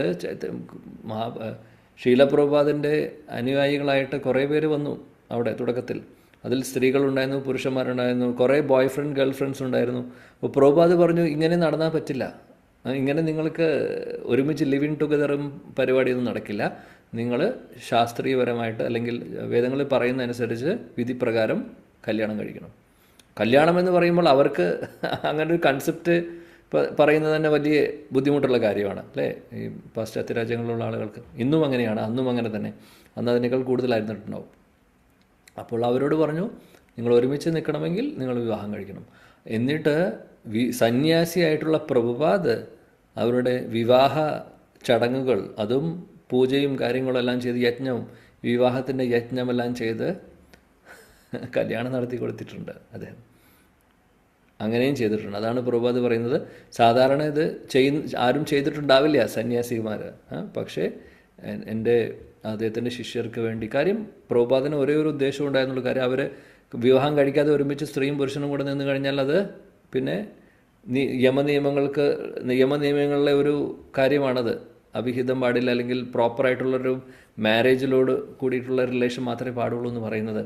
ശീലപ്രഭുപാദിൻ്റെ അനുയായികളായിട്ട് കുറേ പേര് വന്നു അവിടെ തുടക്കത്തിൽ. അതിൽ സ്ത്രീകളുണ്ടായിരുന്നു, പുരുഷന്മാരുണ്ടായിരുന്നു, കുറേ ബോയ് ഫ്രണ്ട് ഗേൾ ഫ്രണ്ട്സ് ഉണ്ടായിരുന്നു. അപ്പോൾ പ്രഭുപാദ് പറഞ്ഞു, ഇങ്ങനെ നടന്നാൽ പറ്റില്ല, ഇങ്ങനെ നിങ്ങൾക്ക് ഒരുമിച്ച് ലിവിങ് ടുഗദറും പരിപാടിയൊന്നും നടക്കില്ല. നിങ്ങൾ ശാസ്ത്രീയപരമായിട്ട് അല്ലെങ്കിൽ വേദങ്ങളിൽ പറയുന്ന അനുസരിച്ച് വിധിപ്രകാരം കല്യാണം കഴിക്കണം. കല്യാണം എന്ന് പറയുമ്പോൾ അവർക്ക് അങ്ങനെ ഒരു കൺസെപ്റ്റ് പറയുന്നത് തന്നെ വലിയ ബുദ്ധിമുട്ടുള്ള കാര്യമാണ് അല്ലേ, ഈ പാശ്ചാത്യ രാജ്യങ്ങളിലുള്ള ആളുകൾക്ക്. ഇന്നും അങ്ങനെയാണ്, അന്നും അങ്ങനെ തന്നെ, അന്ന് അതിനേക്കാൾ കൂടുതലായിരുന്നിട്ടുണ്ടാവും. അപ്പോൾ അവരോട് പറഞ്ഞു, നിങ്ങൾ ഒരുമിച്ച് നിൽക്കണമെങ്കിൽ നിങ്ങൾ വിവാഹം കഴിക്കണം. എന്നിട്ട് സന്യാസിയായിട്ടുള്ള പ്രഭുപാദ് അവരുടെ വിവാഹ ചടങ്ങുകൾ, അതും പൂജയും കാര്യങ്ങളെല്ലാം ചെയ്ത്, യജ്ഞവും വിവാഹത്തിൻ്റെ യജ്ഞമെല്ലാം ചെയ്ത് കല്യാണം നടത്തി കൊടുത്തിട്ടുണ്ട് അദ്ദേഹം. അങ്ങനെയും ചെയ്തിട്ടുണ്ട്. അതാണ് പ്രഭുപാദ് പറയുന്നത്, സാധാരണ ഇത് ആരും ചെയ്തിട്ടുണ്ടാവില്ല സന്യാസിമാർ, പക്ഷേ എൻ്റെ അദ്ദേഹത്തിൻ്റെ ശിഷ്യർക്ക് വേണ്ടി. കാര്യം പ്രഭുപാദിന് ഒരേ ഒരു ഉദ്ദേശം ഉണ്ടായിരുന്നുള്ളൂ. കാര്യം അവർ വിവാഹം കഴിക്കാതെ ഒരുമിച്ച് സ്ത്രീയും പുരുഷനും കൂടെ നിന്ന് കഴിഞ്ഞാൽ അത് പിന്നെ യമനിയമങ്ങളിലെ ഒരു കാര്യമാണത്. അവിഹിതം പാടില്ല, അല്ലെങ്കിൽ പ്രോപ്പറായിട്ടുള്ളൊരു മാരേജിലോട് കൂടിയിട്ടുള്ള റിലേഷൻ മാത്രമേ പാടുള്ളൂ എന്ന് പറയുന്നത്.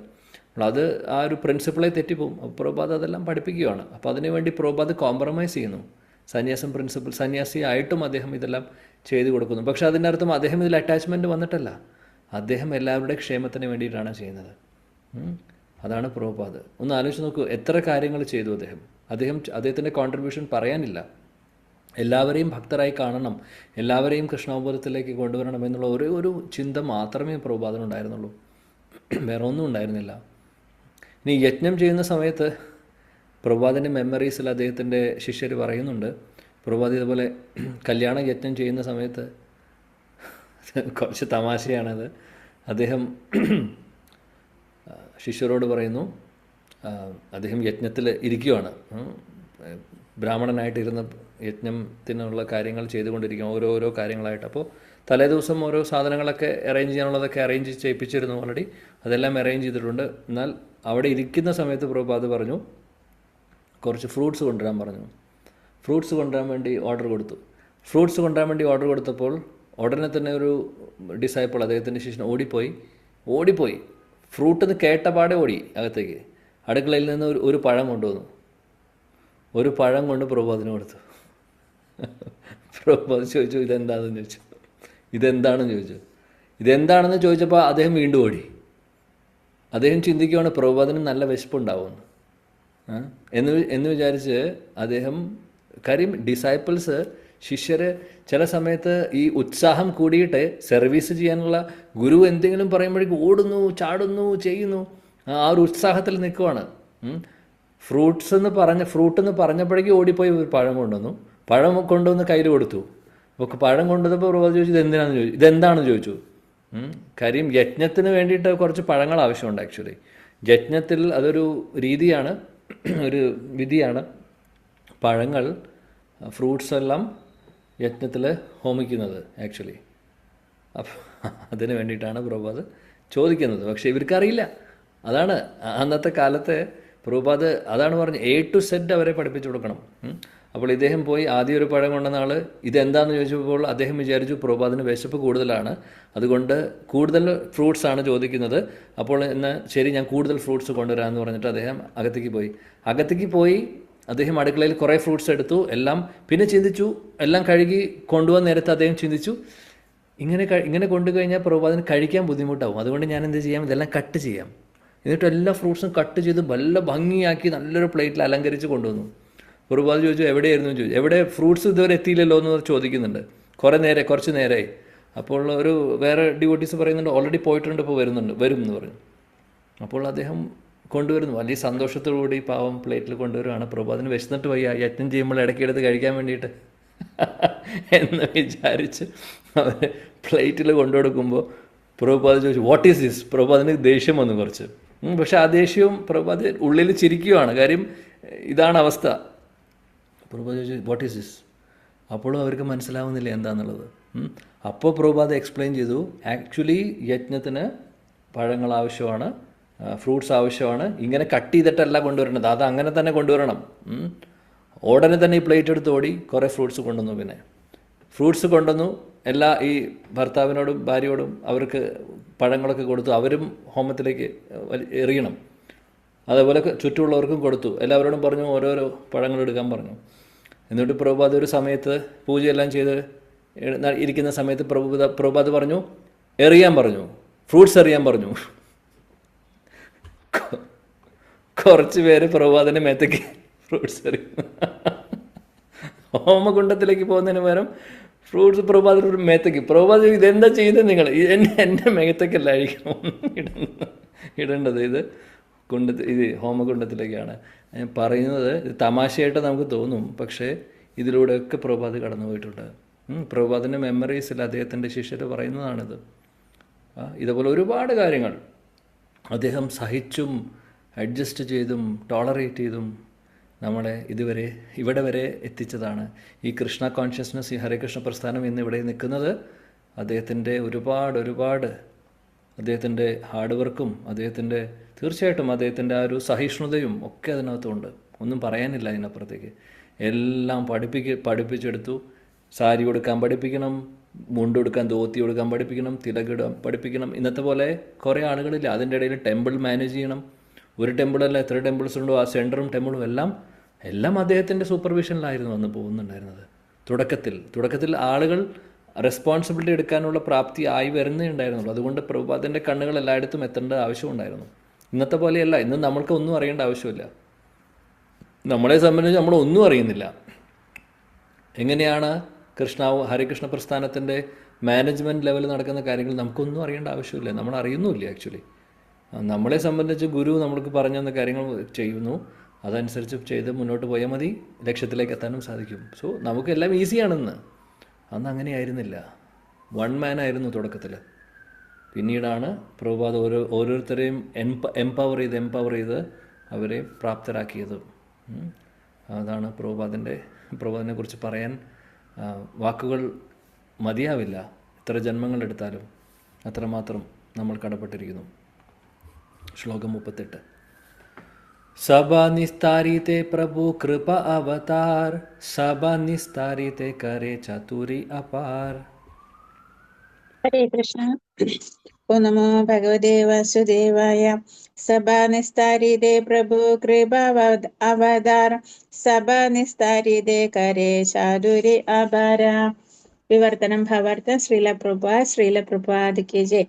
അത് ആ ഒരു പ്രിൻസിപ്പിളെ തെറ്റിപ്പോവും. അപ്പോൾ പ്രഭുപാദ് അതെല്ലാം പഠിപ്പിക്കുകയാണ്. അപ്പോൾ അതിനുവേണ്ടി പ്രഭുപാദ് കോംപ്രമൈസ് ചെയ്യുന്നു. സന്യാസി ആയിട്ടും അദ്ദേഹം ഇതെല്ലാം ചെയ്തു കൊടുക്കുന്നു. പക്ഷേ അതിൻ്റെ അർത്ഥം അദ്ദേഹം ഇതിൽ അറ്റാച്ച്മെൻറ്റ് വന്നിട്ടല്ല, അദ്ദേഹം എല്ലാവരുടെ ക്ഷേമത്തിന് വേണ്ടിയിട്ടാണ് ചെയ്യുന്നത്. അതാണ് പ്രഭുപാദ്. ഒന്ന് ആലോചിച്ച് നോക്കൂ, എത്ര കാര്യങ്ങൾ ചെയ്തു അദ്ദേഹത്തിൻ്റെ കോൺട്രിബ്യൂഷൻ പറയാനില്ല. എല്ലാവരെയും ഭക്തരായി കാണണം, എല്ലാവരെയും കൃഷ്ണാവബോധത്തിലേക്ക് കൊണ്ടുവരണം എന്നുള്ള ഒരേ ഒരു ചിന്ത മാത്രമേ പ്രഭുപാദിനുണ്ടായിരുന്നുള്ളൂ, വേറെ ഒന്നും ഉണ്ടായിരുന്നില്ല. ഇനി യജ്ഞം ചെയ്യുന്ന സമയത്ത് പ്രഭുപാദിൻ്റെ മെമ്മറീസിൽ അദ്ദേഹത്തിൻ്റെ ശിഷ്യർ പറയുന്നുണ്ട്, പ്രഭുപാദ് ഇതുപോലെ കല്യാണ യജ്ഞം ചെയ്യുന്ന സമയത്ത് കുറച്ച് തമാശയാണത്. അദ്ദേഹം ശിഷ്യരോട് പറയുന്നു, അദ്ദേഹം യജ്ഞത്തിൽ ഇരിക്കുകയാണ്, ബ്രാഹ്മണനായിട്ടിരുന്ന യജ്ഞത്തിനുള്ള കാര്യങ്ങൾ ചെയ്തുകൊണ്ടിരിക്കുക, ഓരോരോ കാര്യങ്ങളായിട്ട്. അപ്പോൾ തലേദിവസം ഓരോ സാധനങ്ങളൊക്കെ അറേഞ്ച് ചെയ്യാനുള്ളതൊക്കെ അറേഞ്ച് ചെയ്യിപ്പിച്ചിരുന്നു ഓൾറെഡി, അതെല്ലാം അറേഞ്ച് ചെയ്തിട്ടുണ്ട്. എന്നാൽ അവിടെ ഇരിക്കുന്ന സമയത്ത് പ്രഭുപാദ് പറഞ്ഞു, കുറച്ച് ഫ്രൂട്ട്സ് കൊണ്ടുവരാൻ പറഞ്ഞു. ഫ്രൂട്ട്സ് കൊണ്ടുവരാൻ വേണ്ടി ഓർഡർ കൊടുത്തപ്പോൾ ഉടനെ തന്നെ ഒരു ഡിസൈപ്പിൾ, അദ്ദേഹത്തിൻ്റെ ശിഷ്യൻ ഓടിപ്പോയി ഫ്രൂട്ട് എന്ന് കേട്ടപാടെ ഓടി അകത്തേക്ക്. അടുക്കളയിൽ നിന്ന് ഒരു പഴം കൊണ്ടുവന്നു. ഒരു പഴം കൊണ്ട് പ്രഭുപാദിന് കൊടുത്തു. പ്രഭുപാദ് ചോദിച്ചു, ഇതെന്താണെന്ന് ചോദിച്ചു. ഇതെന്താണെന്ന് ചോദിച്ചപ്പോൾ അദ്ദേഹം വീണ്ടും ഓടി. അദ്ദേഹം ചിന്തിക്കുകയാണ് പ്രഭുപാദിന് നല്ല വിശപ്പുണ്ടാവുമെന്ന് എന്ന് വിചാരിച്ച് അദ്ദേഹം. കാര്യം ഡിസൈപ്പിൾസ്, ശിഷ്യർ ചില സമയത്ത് ഈ ഉത്സാഹം കൂടിയിട്ട് സർവീസ് ചെയ്യാനുള്ള ഗുരു എന്തെങ്കിലും പറയുമ്പോഴേക്കും ഓടുന്നു, ചാടുന്നു, ചെയ്യുന്നു, ആ ഒരു ഉത്സാഹത്തിൽ നിൽക്കുവാണ്. ഫ്രൂട്ട് എന്ന് പറഞ്ഞപ്പോഴേക്കും ഓടിപ്പോയി ഒരു പഴം കൊണ്ടുവന്ന് കയ്യിൽ കൊടുത്തു. അപ്പോൾ പഴം കൊണ്ടുവന്നപ്പോൾ പ്രഭുപാദ് ചോദിച്ചു, ഇതെന്താണെന്ന് ചോദിച്ചു. കാര്യം യജ്ഞത്തിന് വേണ്ടിയിട്ട് കുറച്ച് പഴങ്ങൾ ആവശ്യമുണ്ട്. ആക്ച്വലി യജ്ഞത്തിൽ അതൊരു രീതിയാണ്, ഒരു വിധിയാണ്. പഴങ്ങൾ, ഫ്രൂട്ട്സ് എല്ലാം യജ്ഞത്തിൽ ഹോമിക്കുന്നത് ആക്ച്വലി. അപ്പോൾ അതിന് വേണ്ടിയിട്ടാണ് പ്രഭുപാദ് ചോദിക്കുന്നത്. പക്ഷേ ഇവർക്കറിയില്ല. അതാണ് അന്നത്തെ കാലത്തെ പ്രഭുപാദ് അതാണ് പറഞ്ഞ് A to Z അവരെ പഠിപ്പിച്ചു കൊടുക്കണം. അപ്പോൾ ഇദ്ദേഹം പോയി ആദ്യം ഒരു പഴം കൊണ്ടുവന്ന ആൾ ഇതെന്താണെന്ന് ചോദിച്ചപ്പോൾ അദ്ദേഹം വിചാരിച്ചു പ്രഭുപാദിന് വിശപ്പ് കൂടുതലാണ്, അതുകൊണ്ട് കൂടുതൽ ഫ്രൂട്ട്സ് ആണ് ചോദിക്കുന്നത്. അപ്പോൾ എന്നാൽ ശരി, ഞാൻ കൂടുതൽ ഫ്രൂട്ട്സ് കൊണ്ടുവരാമെന്ന് പറഞ്ഞിട്ട് അദ്ദേഹം അകത്തേക്ക് പോയി അദ്ദേഹം അടുക്കളയിൽ കുറേ ഫ്രൂട്ട്സ് എടുത്തു. എല്ലാം പിന്നെ ചിന്തിച്ചു, എല്ലാം കഴുകി കൊണ്ടുവന്ന നേരത്തെ അദ്ദേഹം ചിന്തിച്ചു, ഇങ്ങനെ കൊണ്ടുകഴിഞ്ഞാൽ പ്രഭുപാദിന് കഴിക്കാൻ ബുദ്ധിമുട്ടാവും, അതുകൊണ്ട് ഞാൻ എന്ത് ചെയ്യാം, ഇതെല്ലാം കട്ട് ചെയ്യാം. എന്നിട്ട് എല്ലാ ഫ്രൂട്ട്സും കട്ട് ചെയ്ത് നല്ല ഭംഗിയാക്കി നല്ലൊരു പ്ലേറ്റിൽ അലങ്കരിച്ച് കൊണ്ടുവന്നു. പ്രഭുപാദ് ചോദിച്ചു, എവിടെയായിരുന്നു ചോദിച്ചു. എവിടെ, ഫ്രൂട്ട്സ് ഇതുവരെ എത്തിയില്ലല്ലോ എന്ന് ചോദിക്കുന്നുണ്ട്. കുറച്ച് നേരമായി. അപ്പോൾ ഒരു വേറെ ഡിവോട്ടീസ് പറയുന്നുണ്ട്, ഓൾറെഡി പോയിട്ടുണ്ട്, ഇപ്പോൾ വരും എന്ന് പറഞ്ഞു. അപ്പോൾ അദ്ദേഹം കൊണ്ടുവരുന്നു, വലിയ സന്തോഷത്തോടുകൂടി പാവം പ്ലേറ്റിൽ കൊണ്ടുവരുവാണ്. പ്രഭുപാദിന് വിശന്നിട്ട് വയ്യ, യജ്ഞം ചെയ്യുമ്പോൾ ഇടയ്ക്കെടുത്ത് കഴിക്കാൻ വേണ്ടിയിട്ട് എന്ന് വിചാരിച്ച് അവർ പ്ലേറ്റിൽ കൊണ്ടുകൊടുക്കുമ്പോൾ പ്രഭുപാദ് ചോദിച്ചു, വാട്ട് ഈസ് ദിസ്. പ്രഭുപാദിന് ദേഷ്യം വന്നു കുറച്ച്. പക്ഷെ ആ ദേഷ്യവും പ്രഭുപാദ് ഉള്ളിൽ ചിരിക്കുകയാണ്. കാര്യം ഇതാണ് അവസ്ഥ. പ്രഭുപാദ് ചോദിച്ചു, വാട്ട് ഈസ് ദിസ്. അപ്പോഴും അവർക്ക് മനസ്സിലാവുന്നില്ല എന്താണെന്നുള്ളത്. അപ്പോൾ പ്രഭുപാദ് എക്സ്പ്ലെയിൻ ചെയ്തു, ആക്ച്വലി യജ്ഞത്തിന് പഴങ്ങൾ ആവശ്യമാണ്, ഫ്രൂട്ട്സ് ആവശ്യമാണ്, ഇങ്ങനെ കട്ട് ചെയ്തിട്ടല്ല കൊണ്ടുവരേണ്ടത്, അത് അങ്ങനെ തന്നെ കൊണ്ടുവരണം. ഉടനെ തന്നെ ഈ പ്ലേറ്റ് എടുത്ത് ഓടി കുറേ ഫ്രൂട്ട്സ് കൊണ്ടുവന്നു. പിന്നെ ഫ്രൂട്ട്സ് കൊണ്ടുവന്നു, ഈ ഭർത്താവിനോടും ഭാര്യയോടും അവർക്ക് പഴങ്ങളൊക്കെ കൊടുത്തു. അവരും ഹോമത്തിലേക്ക് എറിയണം. അതേപോലെ ചുറ്റുമുള്ളവർക്കും കൊടുത്തു. എല്ലാവരോടും പറഞ്ഞു ഓരോരോ പഴങ്ങൾ എടുക്കാൻ പറഞ്ഞു. എന്നിട്ട് പ്രഭുപാദ് ഒരു സമയത്ത് പൂജയെല്ലാം ചെയ്ത് ഇരിക്കുന്ന സമയത്ത് പ്രഭുപാദ് പറഞ്ഞു, ഫ്രൂട്ട്സ് എറിയാൻ പറഞ്ഞു. കുറച്ച് പേര് പ്രഭുപാദിൻ്റെ മേത്തേക്ക് ഫ്രൂട്ട്സ് എറിയുന്നു. ഹോമകുണ്ടത്തിലേക്ക് പോകുന്നതിന് പകരം ഫ്രൂട്ട്സ് പ്രഭുപാദിൻ്റെ മേത്തേക്ക്. പ്രഭുപാദ് ഇതെന്താ ചെയ്യുന്നത് നിങ്ങൾ, എൻ്റെ മേത്തേക്കല്ല ഇടേണ്ടത്, ഇത് ഇത് ഹോമകുണ്ടത്തിലേക്കാണ്. ഞാൻ പറയുന്നത് ഇത് തമാശയായിട്ട് നമുക്ക് തോന്നും, പക്ഷേ ഇതിലൂടെയൊക്കെ പ്രഭുപാദ് കടന്നു പോയിട്ടുണ്ട്. പ്രഭുപാദിൻ്റെ മെമ്മറീസിൽ അദ്ദേഹത്തിൻ്റെ ശിഷ്യർ പറയുന്നതാണിത്. ഇതുപോലെ ഒരുപാട് കാര്യങ്ങൾ അദ്ദേഹം സഹിച്ചും അഡ്ജസ്റ്റ് ചെയ്തും ടോളറേറ്റ് ചെയ്തും നമ്മളെ ഇവിടെ വരെ എത്തിച്ചതാണ്. ഈ കൃഷ്ണ കോൺഷ്യസ്നസ്, ഈ ഹരേകൃഷ്ണ പ്രസ്ഥാനം ഇന്നിവിടെ നിൽക്കുന്നത് അദ്ദേഹത്തിൻ്റെ ഒരുപാട് അദ്ദേഹത്തിൻ്റെ ഹാർഡ് വർക്കും തീർച്ചയായിട്ടും അദ്ദേഹത്തിൻ്റെ ആ ഒരു സഹിഷ്ണുതയും ഒക്കെ അതിനകത്തുണ്ട്. ഒന്നും പറയാനില്ല അതിനപ്പുറത്തേക്ക്. എല്ലാം പഠിപ്പിച്ചെടുത്തു. സാരി ഉടുക്കാൻ പഠിപ്പിക്കണം, മുണ്ട് ഉടുക്കാൻ, ധോത്തി ഉടുക്കാൻ പഠിപ്പിക്കണം, തിലകിടാൻ പഠിപ്പിക്കണം. ഇന്നത്തെ പോലെ കുറേ ആളുകളില്ല. അതിൻ്റെ ഇടയിൽ ടെമ്പിൾ മാനേജ് ചെയ്യണം. ഒരു ടെമ്പിളല്ല, എത്ര ടെമ്പിൾസ് ഉണ്ടോ ആ സെൻറ്ററും ടെമ്പിളും എല്ലാം അദ്ദേഹത്തിൻ്റെ സൂപ്പർവിഷനിലായിരുന്നു അന്ന് പോകുന്നുണ്ടായിരുന്നത്. തുടക്കത്തിൽ ആളുകൾ റെസ്പോൺസിബിലിറ്റി എടുക്കാനുള്ള പ്രാപ്തി ആയി വരുന്നേ ഉണ്ടായിരുന്നുള്ളൂ. അതുകൊണ്ട് പ്രഭുപാദിൻ്റെ കണ്ണുകൾ എല്ലായിടത്തും എത്തേണ്ട ആവശ്യമുണ്ടായിരുന്നു. ഇന്നത്തെ പോലെയല്ല. ഇന്ന് നമ്മൾക്ക് ഒന്നും അറിയേണ്ട ആവശ്യമില്ല. നമ്മളെ സംബന്ധിച്ച് നമ്മളൊന്നും അറിയുന്നില്ല. എങ്ങനെയാണ് ഹരികൃഷ്ണ പ്രസ്ഥാനത്തിൻ്റെ മാനേജ്മെൻറ്റ് ലെവലിൽ നടക്കുന്ന കാര്യങ്ങൾ നമുക്കൊന്നും അറിയേണ്ട ആവശ്യമില്ല. നമ്മൾ അറിയുന്നുമില്ല ആക്ച്വലി. നമ്മളെ സംബന്ധിച്ച് ഗുരു നമ്മൾക്ക് പറഞ്ഞു തന്ന കാര്യങ്ങൾ ചെയ്യുന്നു, അതനുസരിച്ച് ചെയ്ത് മുന്നോട്ട് പോയാൽ മതി, ലക്ഷ്യത്തിലേക്ക് എത്താനും സാധിക്കും. സോ നമുക്കെല്ലാം ഈസിയാണെന്ന്. അന്ന് അങ്ങനെയായിരുന്നില്ല. വൺ മാൻ ആയിരുന്നു തുടക്കത്തിൽ. പിന്നീടാണ് പ്രഭുപാദ് ഓരോരുത്തരെയും എംപവർ ചെയ്ത് അവരെ പ്രാപ്തരാക്കിയത്. അതാണ് പ്രഭുപാദിനെ കുറിച്ച് പറയാൻ വാക്കുകൾ മതിയാവില്ല. എത്ര ജന്മങ്ങളെടുത്താലും അത്രമാത്രം നമ്മൾ കടപ്പെട്ടിരിക്കുന്നു. ശ്ലോകം 38. സഭാ നിസ്താരിത്തെ പ്രഭു കൃപ അവതാർ, സഭാ നിസ്താരിത്തെ കരേ ചതുരി അപാർ. ഹരേ കൃഷ്ണ. ഓ നമോ ഭഗവതേ വാസുദേവായ. സഭാ നിസ്താരിതേ പ്രഭു കൃപ അവതാർ, സഭാ നിസ്താരിതേ കരേ ചാതുരി അപാര. വിവർത്തനം ഭാവാർത്ഥം. ശ്രീല പ്രഭുപാദ് കി ജയ്.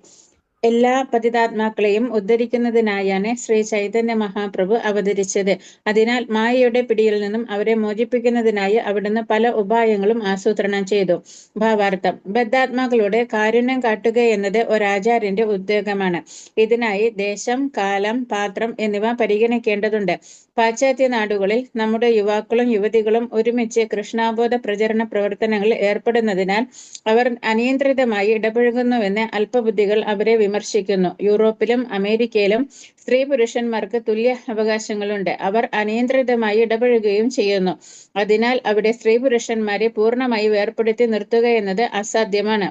എല്ലാ പതിതാത്മാക്കളെയും ഉദ്ധരിക്കുന്നതിനായാണ് ശ്രീ ചൈതന്യ മഹാപ്രഭു അവതരിച്ചത്. അതിനാൽ മായയുടെ പിടിയിൽ നിന്നും അവരെ മോചിപ്പിക്കുന്നതിനായി അവിടുന്ന് പല ഉപായങ്ങളും ആസൂത്രണം ചെയ്തു. ഭാവാർത്ഥം. ബദ്ധാത്മാക്കളോട് കാരുണ്യം കാട്ടുക എന്നത് ഒരാചാര്യന്റെ ഉദ്യോഗമാണ്. ഇതിനായി ദേശം, കാലം, പാത്രം എന്നിവ പരിഗണിക്കേണ്ടതുണ്ട്. പാശ്ചാത്യ നാടുകളിൽ നമ്മുടെ യുവാക്കളും യുവതികളും ഒരുമിച്ച് കൃഷ്ണാബോധ പ്രചരണ പ്രവർത്തനങ്ങളിൽ ഏർപ്പെടുന്നതിനാൽ അവർ അനിയന്ത്രിതമായി ഇടപഴകുന്നുവെന്ന് അല്പബുദ്ധികൾ അവരെ വിമർശിക്കുന്നു. യൂറോപ്പിലും അമേരിക്കയിലും സ്ത്രീ പുരുഷന്മാർക്ക് തുല്യ അവകാശങ്ങളുണ്ട്. അവർ അനിയന്ത്രിതമായി ഇടപഴകുകയും ചെയ്യുന്നു. അതിനാൽ അവിടെ സ്ത്രീ പുരുഷന്മാരെ പൂർണ്ണമായി വേർപെടുത്തി നിർത്തുക എന്നത് അസാധ്യമാണ്.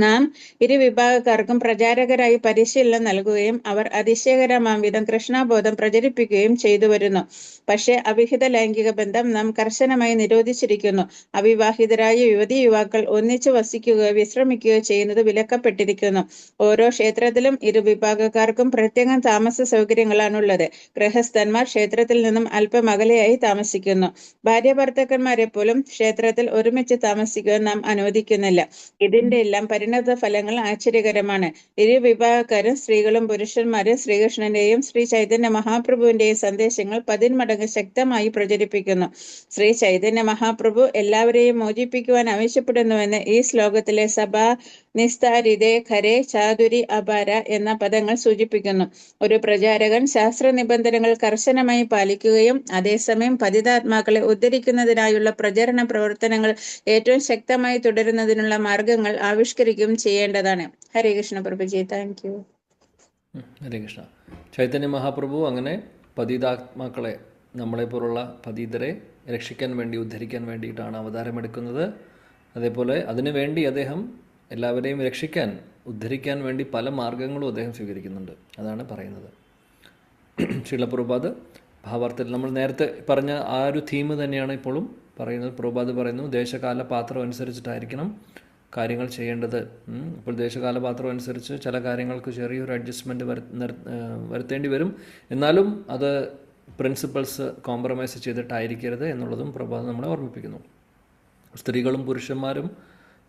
നാം ഇരുവിഭാഗക്കാർക്കും പ്രചാരകരായി പരിശീലനം നൽകുകയും അവർ അതിശയകരമാം വിധം കൃഷ്ണബോധം പ്രചരിപ്പിക്കുകയും ചെയ്തു വരുന്നു. പക്ഷേ അവിഹിത ലൈംഗിക ബന്ധം നാം കർശനമായി നിരോധിച്ചിരിക്കുന്നു. അവിവാഹിതരായ യുവതി-യുവാക്കൾ ഒന്നിച്ചു വസിക്കുകയോ വിശ്രമിക്കുകയോ ചെയ്യുന്നത് വിലക്കപ്പെട്ടിരിക്കുന്നു. ഓരോ ക്ഷേത്രത്തിലും ഇരുവിഭാഗക്കാർക്കും പ്രത്യേകം താമസ സൗകര്യങ്ങളാണുള്ളത്. ഗൃഹസ്ഥന്മാർ ക്ഷേത്രത്തിൽ നിന്നും അല്പം അകലെയായി താമസിക്കുന്നു. ഭാര്യ ഭർത്താക്കന്മാരെ പോലും ക്ഷേത്രത്തിൽ ഒരുമിച്ച് താമസിക്കുവാൻ നാം അനുവദിക്കുന്നില്ല. ഇതിന്റെ എല്ലാം പരിണത ഫലങ്ങൾ ആശ്ചര്യകരമാണ്. ഇരുവിഭാഗക്കാരും സ്ത്രീകളും പുരുഷന്മാരും ശ്രീകൃഷ്ണന്റെയും ശ്രീ ചൈതന്യ മഹാപ്രഭുവിന്റെയും സന്ദേശങ്ങൾ 10 മടങ്ങ് ശക്തമായി പ്രചരിപ്പിക്കുന്നു. ശ്രീ ചൈതന്യ മഹാപ്രഭു എല്ലാവരെയും മോചിപ്പിക്കുവാൻ ആവശ്യപ്പെടുന്നുവെന്ന് ഈ ശ്ലോകത്തിലെ സഭാ നിസ്താരിതേ ഖരേ ചാതുരി അപാര എന്ന പദങ്ങൾ സൂചിപ്പിക്കുന്നു. ഒരു പ്രചാരകൻ ശാസ്ത്ര നിബന്ധനകൾ കർശനമായി പാലിക്കുകയും അതേസമയം പതിതാത്മാക്കളെ ഉദ്ധരിക്കുന്നതിനായുള്ള പ്രചരണ പ്രവർത്തനങ്ങൾ ഏറ്റവും ശക്തമായി തുടരുന്നതിനുള്ള മാർഗങ്ങൾ ആവിഷ്കരിക്കുകയും ചെയ്യേണ്ടതാണ്. ഹരേ കൃഷ്ണ പ്രഭുജി. Thank you. ഹരേ കൃഷ്ണ. ചൈതന്യ മഹാപ്രഭു അങ്ങനെ പതിതാത്മാക്കളെ, നമ്മളെപ്പോലുള്ള പതിതരെ രക്ഷിക്കാൻ വേണ്ടി, ഉദ്ധരിക്കാൻ വേണ്ടിയിട്ടാണ് അവതാരമെടുക്കുന്നത്. അതേപോലെ അതിനുവേണ്ടി അദ്ദേഹം എല്ലാവരെയും രക്ഷിക്കാൻ, ഉദ്ധരിക്കാൻ വേണ്ടി പല മാർഗങ്ങളും അദ്ദേഹം സ്വീകരിക്കുന്നുണ്ട്. അതാണ് പറയുന്നത്. ശ്രീല പ്രഭുപാദ് ഭാവാർത്ഥത്തിൽ നമ്മൾ നേരത്തെ പറഞ്ഞ ആ ഒരു തീം തന്നെയാണ് ഇപ്പോഴും പറയുന്നത്. പ്രഭുപാദ് പറയുന്നു, ദേശകാല പാത്രം അനുസരിച്ചിട്ടായിരിക്കണം കാര്യങ്ങൾ ചെയ്യേണ്ടത്. അപ്പോൾ ദേശകാല പാത്രം അനുസരിച്ച് ചില കാര്യങ്ങൾക്ക് ചെറിയൊരു അഡ്ജസ്റ്റ്മെൻറ്റ് വരുത്തേണ്ടി വരും. എന്നാലും അത് പ്രിൻസിപ്പൾസ് കോംപ്രമൈസ് ചെയ്തിട്ടായിരിക്കരുത് എന്നുള്ളതും പ്രഭുപാദ് നമ്മളെ ഓർമ്മിപ്പിക്കുന്നു. സ്ത്രീകളും പുരുഷന്മാരും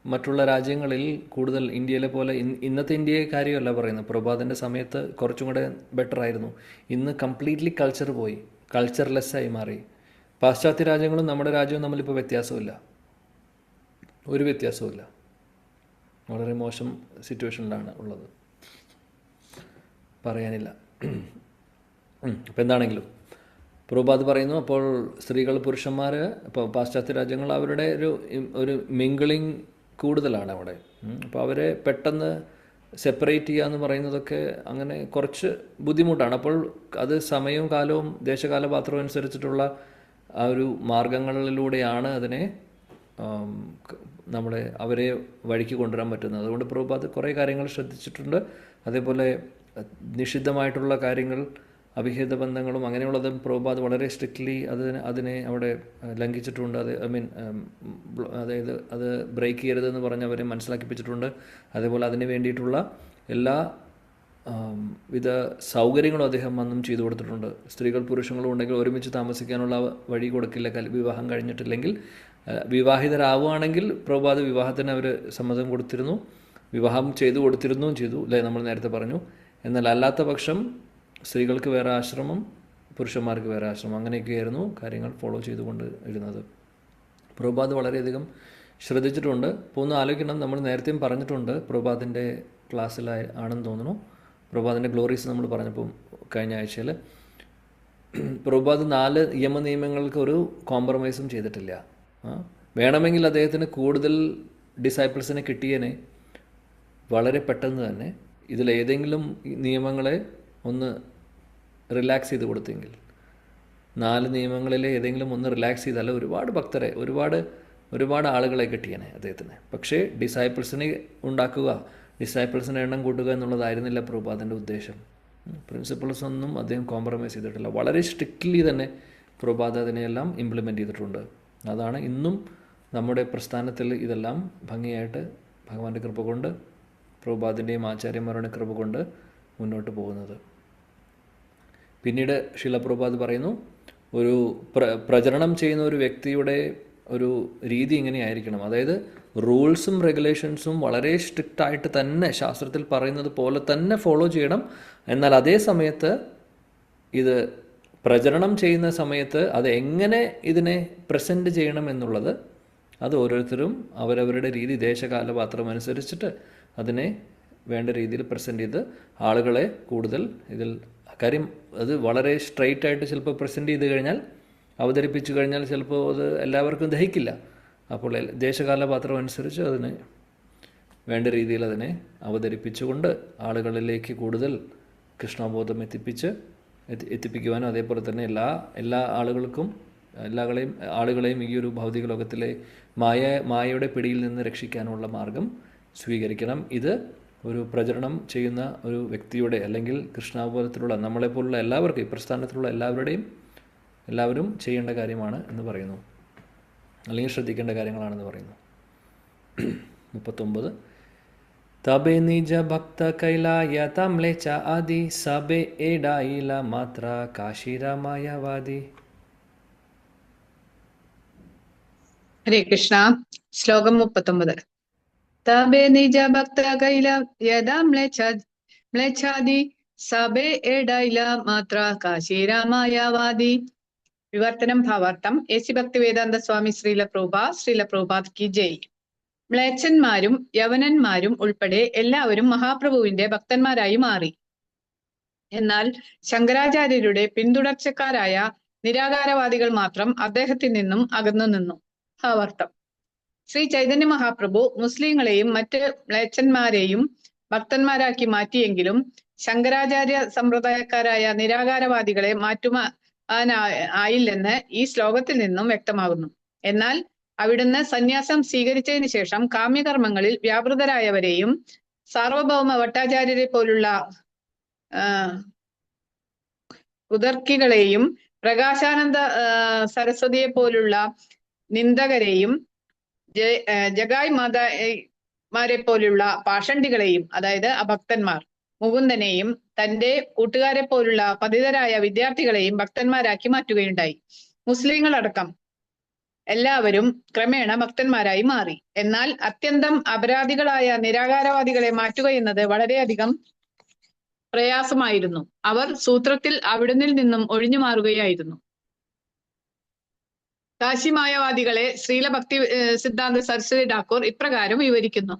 മറ്റുള്ള രാജ്യങ്ങളിൽ കൂടുതൽ ഇന്ത്യയിലെ പോലെ, ഇന്നത്തെ ഇന്ത്യയെ കാര്യമല്ല പറയുന്നത്, പ്രഭുപാദിൻ്റെ സമയത്ത് കുറച്ചും കൂടെ ബെറ്റർ ആയിരുന്നു. ഇന്ന് കംപ്ലീറ്റ്ലി കൾച്ചർ പോയി, കൾച്ചർലെസ്സായി മാറി. പാശ്ചാത്യ രാജ്യങ്ങളും നമ്മുടെ രാജ്യവും തമ്മിലിപ്പോൾ വ്യത്യാസമില്ല, ഒരു വ്യത്യാസവുമില്ല. വളരെ മോശം സിറ്റുവേഷനിലാണ് ഉള്ളത്, പറയാനില്ല. അപ്പോൾ എന്താണെങ്കിലും പ്രഭുപാദ് പറയുന്നു, അപ്പോൾ സ്ത്രീകൾ പുരുഷന്മാർ ഇപ്പോൾ പാശ്ചാത്യ രാജ്യങ്ങൾ അവരുടെ ഒരു മിങ്കിളിങ് കൂടുതലാണ് അവിടെ. അപ്പോൾ അവരെ പെട്ടെന്ന് സെപ്പറേറ്റ് ചെയ്യുക എന്ന് പറയുന്നതൊക്കെ അങ്ങനെ കുറച്ച് ബുദ്ധിമുട്ടാണ്. അപ്പോൾ അത് സമയവും കാലവും ദേശകാലപാത്രവും അനുസരിച്ചിട്ടുള്ള ആ ഒരു മാർഗങ്ങളിലൂടെയാണ് അതിനെ അവരെ വഴിക്ക് കൊണ്ടുവരാൻ പറ്റുന്നത്. അതുകൊണ്ട് പ്രഭുപാദ് കുറേ കാര്യങ്ങൾ ശ്രദ്ധിച്ചിട്ടുണ്ട്. അതേപോലെ നിഷിദ്ധമായിട്ടുള്ള കാര്യങ്ങൾ, അവിഹിത ബന്ധങ്ങളും അങ്ങനെയുള്ളതും പ്രഭുപാദ് വളരെ സ്ട്രിക്ട്ലി അതിനെ അവിടെ ലംഘിച്ചിട്ടുണ്ട്. അതായത് അത് ബ്രേക്ക് ചെയ്യരുതെന്ന് പറഞ്ഞ് അവരെ മനസ്സിലാക്കിപ്പിച്ചിട്ടുണ്ട്. അതേപോലെ അതിന് വേണ്ടിയിട്ടുള്ള എല്ലാ വിധ സൗകര്യങ്ങളും അദ്ദേഹം അന്നും ചെയ്തു കൊടുത്തിട്ടുണ്ട്. സ്ത്രീകൾ പുരുഷങ്ങളും ഉണ്ടെങ്കിൽ ഒരുമിച്ച് താമസിക്കാനുള്ള വഴി കൊടുക്കില്ല. വിവാഹം കഴിഞ്ഞിട്ടില്ലെങ്കിൽ വിവാഹിതരാവുകയാണെങ്കിൽ പ്രഭുപാദ് വിവാഹത്തിന് അവർ സമ്മതം കൊടുത്തിരുന്നു, വിവാഹം ചെയ്തു അല്ലേ, നമ്മൾ നേരത്തെ പറഞ്ഞു. എന്നാൽ അല്ലാത്ത പക്ഷം സ്ത്രീകൾക്ക് വേറെ ആശ്രമം, പുരുഷന്മാർക്ക് വേറെ ആശ്രമം, അങ്ങനെയൊക്കെയായിരുന്നു കാര്യങ്ങൾ ഫോളോ ചെയ്തുകൊണ്ട് ഇരുന്നത്. പ്രഭുപാദ് വളരെയധികം ശ്രദ്ധിച്ചിട്ടുണ്ട്. ഇപ്പോൾ ഒന്ന് ആലോചിക്കണം, നമ്മൾ നേരത്തെയും പറഞ്ഞിട്ടുണ്ട്, പ്രഭുപാദിൻ്റെ ക്ലാസ്സിലാണെന്ന് തോന്നുന്നു, പ്രഭുപാദിൻ്റെ ഗ്ലോറീസ് നമ്മൾ പറഞ്ഞപ്പോൾ കഴിഞ്ഞ ആഴ്ചയിൽ. പ്രഭുപാദ് 4 നിയമങ്ങൾക്ക് ഒരു കോംപ്രമൈസും ചെയ്തിട്ടില്ല. വേണമെങ്കിൽ അദ്ദേഹത്തിന് കൂടുതൽ ഡിസൈപ്പിൾസിനെ കിട്ടിയേനെ വളരെ പെട്ടെന്ന് തന്നെ. ഇതിലേതെങ്കിലും നിയമങ്ങളെ ഒന്ന് റിലാക്സ് ചെയ്ത് കൊടുത്തെങ്കിൽ, 4 നിയമങ്ങളിലെ ഏതെങ്കിലും ഒന്ന് റിലാക്സ് ചെയ്താൽ ഒരുപാട് ഭക്തരെ, ഒരുപാട് ആളുകളെ കിട്ടിയേനെ അദ്ദേഹത്തിന്. പക്ഷേ ഡിസൈപ്പിൾസിനെ ഉണ്ടാക്കുക, ഡിസൈപ്പിൾസിൻ്റെ എണ്ണം കൂട്ടുക എന്നുള്ളതായിരുന്നില്ല പ്രഭുപാദിൻ്റെ ഉദ്ദേശം. പ്രിൻസിപ്പിൾസ് ഒന്നും അദ്ദേഹം കോംപ്രമൈസ് ചെയ്തിട്ടില്ല. വളരെ സ്ട്രിക്റ്റ്ലി തന്നെ പ്രഭുപാദ് അതിനെയെല്ലാം ഇംപ്ലിമെൻ്റ് ചെയ്തിട്ടുണ്ട്. അതാണ് ഇന്നും നമ്മുടെ പ്രസ്ഥാനത്തിൽ ഇതെല്ലാം ഭംഗിയായിട്ട് ഭഗവാന്റെ കൃപ കൊണ്ട്, പ്രഭുപാദിൻ്റെയും ആചാര്യന്മാരുടെ കൃപ കൊണ്ട് മുന്നോട്ട് പോകുന്നത്. പിന്നീട് ശില പ്രഭുപാദ് പറയുന്നു, ഒരു പ്രചരണം ചെയ്യുന്ന ഒരു വ്യക്തിയുടെ ഒരു രീതി എങ്ങനെയായിരിക്കണം. അതായത് റൂൾസും റെഗുലേഷൻസും വളരെ സ്ട്രിക്റ്റായിട്ട് തന്നെ ശാസ്ത്രത്തിൽ പറയുന്നത് പോലെ തന്നെ ഫോളോ ചെയ്യണം. എന്നാൽ അതേ സമയത്ത് ഇത് പ്രചരണം ചെയ്യുന്ന സമയത്ത് അത് എങ്ങനെ ഇതിനെ പ്രസൻറ്റ് ചെയ്യണം എന്നുള്ളത് അത് ഓരോരുത്തരും അവരവരുടെ രീതി, ദേശകാലപാത്രം അനുസരിച്ചിട്ട് അതിനെ വേണ്ട രീതിയിൽ പ്രസൻറ്റ് ചെയ്ത് ആളുകളെ കൂടുതൽ ഇതിൽ കാര്യം അത് വളരെ സ്ട്രെയിറ്റ് ആയിട്ട് ചിലപ്പോൾ പ്രസൻറ്റ് ചെയ്ത് കഴിഞ്ഞാൽ, അവതരിപ്പിച്ചു കഴിഞ്ഞാൽ ചിലപ്പോൾ അത് എല്ലാവർക്കും ദഹിക്കില്ല. അപ്പോൾ ദേശകാലപാത്രം അനുസരിച്ച് അതിനെ വേണ്ട രീതിയിൽ അതിനെ അവതരിപ്പിച്ചുകൊണ്ട് ആളുകളിലേക്ക് കൂടുതൽ കൃഷ്ണബോധം എത്തിപ്പിക്കുവാനും അതേപോലെ തന്നെ എല്ലാ ആളുകളെയും ഈ ഒരു ഭൗതിക ലോകത്തിലെ മായയുടെ പിടിയിൽ നിന്ന് രക്ഷിക്കാനുള്ള മാർഗം സ്വീകരിക്കണം. ഇത് ഒരു പ്രചരണം ചെയ്യുന്ന ഒരു വ്യക്തിയുടെ അല്ലെങ്കിൽ കൃഷ്ണാബോധത്തിലുള്ള നമ്മളെപ്പോലുള്ള എല്ലാവർക്കും, ഈ പ്രസ്ഥാനത്തിലുള്ള എല്ലാവരും ചെയ്യേണ്ട കാര്യമാണ് എന്ന് പറയുന്നു, അല്ലെങ്കിൽ ശ്രദ്ധിക്കേണ്ട കാര്യങ്ങളാണെന്ന് പറയുന്നു. 39 തബെ നിജ ഭക്ത കൈലായ തംലേച്ച ആദി സബെ എഡായില മാത്ര കാശിര മായവാദി. ഹരേ കൃഷ്ണ. ശ്ലോകം 39. തബെ നിജ ഭക്ത കൈല യഥാ മ്ലേച്ഛാദി സബെ എഡായില മാത്ര കാശിര മായവാദി. വിവർത്തനം ഭാവാർത്ഥം. എസി ഭക്തിവേദാന്ത സ്വാമി ശ്രീല പ്രഭുപാദ് കി ജയ്. മ്ലേച്ഛന്മാരും യവനന്മാരും ഉൾപ്പെടെ എല്ലാവരും മഹാപ്രഭുവിന്റെ ഭക്തന്മാരായി മാറി. എന്നാൽ ശങ്കരാചാര്യരുടെ പിന്തുടർച്ചക്കാരായ നിരാകാരവാദികൾ മാത്രം അദ്ദേഹത്തിൽ നിന്നും അകന്നു നിന്നു. ഭാവാർത്ഥം. ശ്രീ ചൈതന്യ മഹാപ്രഭു മുസ്ലിങ്ങളെയും മറ്റ് മ്ലേച്ഛന്മാരെയും ഭക്തന്മാരാക്കി മാറ്റിയെങ്കിലും ശങ്കരാചാര്യ സമ്പ്രദായക്കാരായ നിരാകാരവാദികളെ ആയില്ലെന്ന് ഈ ശ്ലോകത്തിൽ നിന്നും വ്യക്തമാകുന്നു. എന്നാൽ അവിടുന്ന് സന്യാസം സ്വീകരിച്ചതിന് ശേഷം കാമ്യകർമ്മങ്ങളിൽ വ്യാപൃതരായവരെയും സാർവഭൗമ ഭട്ടാചാര്യരെ പോലുള്ള ഉദർക്കികളെയും പ്രകാശാനന്ദ സരസ്വതിയെ പോലുള്ള നിന്ദകരെയും ജഗായ് മാതാമാരെ പോലുള്ള പാഷണ്ഡികളെയും, അതായത് അഭക്തന്മാർ, മുകുന്ദനെയും തന്റെ കൂട്ടുകാരെ പോലുള്ള പതിതരായ വിദ്യാർത്ഥികളെയും ഭക്തന്മാരാക്കി മാറ്റുകയുണ്ടായി. മുസ്ലിങ്ങളടക്കം എല്ലാവരും ക്രമേണ ഭക്തന്മാരായി മാറി. എന്നാൽ അത്യന്തം അപരാധികളായ നിരാകാരവാദികളെ മാറ്റുക എന്നത് വളരെയധികം പ്രയാസമായിരുന്നു. അവർ സൂത്രത്തിൽ അവിടുന്നിൽ നിന്നും ഒഴിഞ്ഞു മാറുകയായിരുന്നു. കാശിമായവാദികളെ ശ്രീല ഭക്തി സിദ്ധാന്ത സരസ്വതി ഠാക്കൂർ ഇപ്രകാരം വിവരിക്കുന്നു.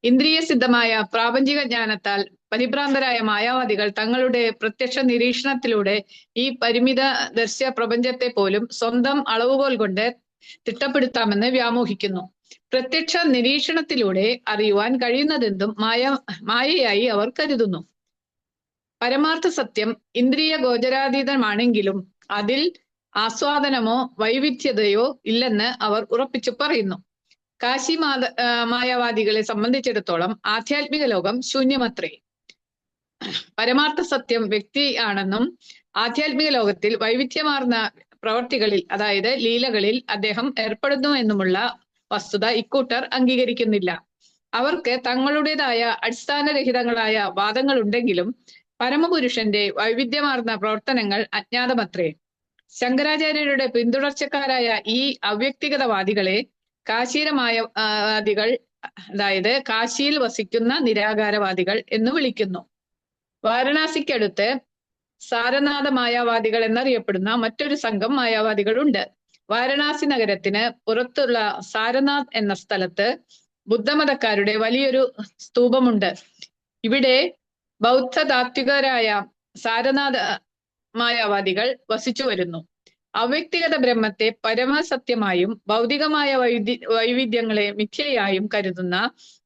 ഇന്ദ്രിയ സിദ്ധമായ പ്രാപഞ്ചിക ജ്ഞാനത്താൽ പരിഭ്രാന്തരായ മായാവാദികൾ തങ്ങളുടെ പ്രത്യക്ഷ നിരീക്ഷണത്തിലൂടെ ഈ പരിമിത ദർശ്യ പ്രപഞ്ചത്തെ പോലും സ്വന്തം അളവുകോൽ കൊണ്ട് തിട്ടപ്പെടുത്താമെന്ന് വ്യാമോഹിക്കുന്നു. പ്രത്യക്ഷ നിരീക്ഷണത്തിലൂടെ അറിയുവാൻ കഴിയുന്നതെന്തും മായയായി അവർ കരുതുന്നു. പരമാർത്ഥ സത്യം ഇന്ദ്രിയ ഗോചരാതീതമാണെങ്കിലും അതിൽ ആസ്വാദനമോ വൈവിധ്യതയോ ഇല്ലെന്ന് അവർ ഉറപ്പിച്ചു പറയുന്നു. കാശി മായാവാദികളെ സംബന്ധിച്ചിടത്തോളം ആധ്യാത്മിക ലോകം ശൂന്യമത്രേ. പരമാർത്ഥ സത്യം വ്യക്തിയാണെന്നും ആധ്യാത്മിക ലോകത്തിൽ വൈവിധ്യമാർന്ന പ്രവർത്തികളിൽ, അതായത് ലീലകളിൽ അദ്ദേഹം ഏർപ്പെടുന്നു എന്നുമുള്ള വസ്തുത ഇക്കൂട്ടർ അംഗീകരിക്കുന്നില്ല. അവർക്ക് തങ്ങളുടേതായ അടിസ്ഥാനരഹിതങ്ങളായ വാദങ്ങളുണ്ടെങ്കിലും പരമപുരുഷന്റെ വൈവിധ്യമാർന്ന പ്രവർത്തനങ്ങൾ അജ്ഞാതമത്രേ. ശങ്കരാചാര്യരുടെ പിന്തുടർച്ചക്കാരായ ഈ അവ്യക്തിഗതവാദികളെ കാശീരമായവാദികൾ, അതായത് കാശിയിൽ വസിക്കുന്ന നിരാകാരവാദികൾ എന്ന് വിളിക്കുന്നു. വാരണാസിക്കടുത്ത് സാരനാഥ മായാവാദികൾ എന്നറിയപ്പെടുന്ന മറ്റൊരു സംഘം മായാവാദികളുണ്ട്. വാരണാസി നഗരത്തിന് പുറത്തുള്ള സാരനാഥ് എന്ന സ്ഥലത്ത് ബുദ്ധമതക്കാരുടെ വലിയൊരു സ്തൂപമുണ്ട്. ഇവിടെ ബൗദ്ധ താത്വികരായ സാരനാഥ മായാവാദികൾ വസിച്ചു വരുന്നു. അവ്യക്തിഗത ബ്രഹ്മത്തെ പരമസത്യമായും ഭൗതികമായ വൈവിധ്യങ്ങളെ മിഥ്യയായും കരുതുന്ന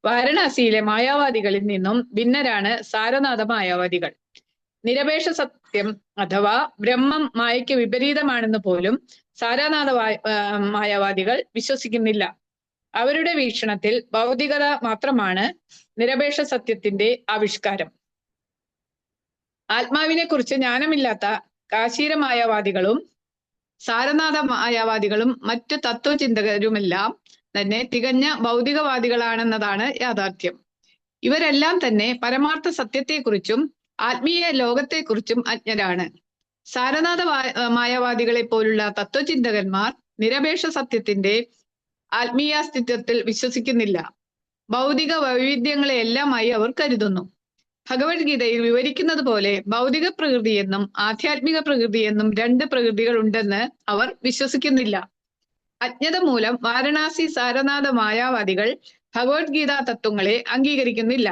വാരണാസിയിലെ മായാവാദികളിൽ നിന്നും ഭിന്നരാണ് സാരനാഥ മായാവാദികൾ. നിരപേക്ഷ സത്യം അഥവാ ബ്രഹ്മം മായയ്ക്ക് വിപരീതമാണെന്ന് പോലും സാരനാഥ മായാവാദികൾ വിശ്വസിക്കുന്നില്ല. അവരുടെ വീക്ഷണത്തിൽ ഭൗതികത മാത്രമാണ് നിരപേക്ഷ സത്യത്തിന്റെ ആവിഷ്കാരം. ആത്മാവിനെ കുറിച്ച് ജ്ഞാനമില്ലാത്ത കാശീര മായാവാദികളും സാരനാഥ മായാവാദികളും മറ്റു തത്വചിന്തകരുമെല്ലാം തന്നെ തികഞ്ഞ ഭൗതികവാദികളാണെന്നതാണ് യാഥാർത്ഥ്യം. ഇവരെല്ലാം തന്നെ പരമാർത്ഥ സത്യത്തെക്കുറിച്ചും ആത്മീയ ലോകത്തെക്കുറിച്ചും അജ്ഞരാണ്. സാരനാഥ മായാവാദികളെ പോലുള്ള തത്വചിന്തകന്മാർ നിരപേക്ഷ സത്യത്തിന്റെ ആത്മീയാസ്തിത്വത്തിൽ വിശ്വസിക്കുന്നില്ല. ഭൗതിക വൈവിധ്യങ്ങളെല്ലാമായി അവർ കരുതുന്നു. ഭഗവത്ഗീതയിൽ വിവരിക്കുന്നത് പോലെ ഭൗതിക പ്രകൃതിയെന്നും ആധ്യാത്മിക പ്രകൃതിയെന്നും രണ്ട് പ്രകൃതികൾ ഉണ്ടെന്ന് അവർ വിശ്വസിക്കുന്നില്ല. അജ്ഞത മൂലം വാരണാസി സാരനാഥ മായാവാദികൾ ഭഗവത്ഗീത തത്വങ്ങളെ അംഗീകരിക്കുന്നില്ല.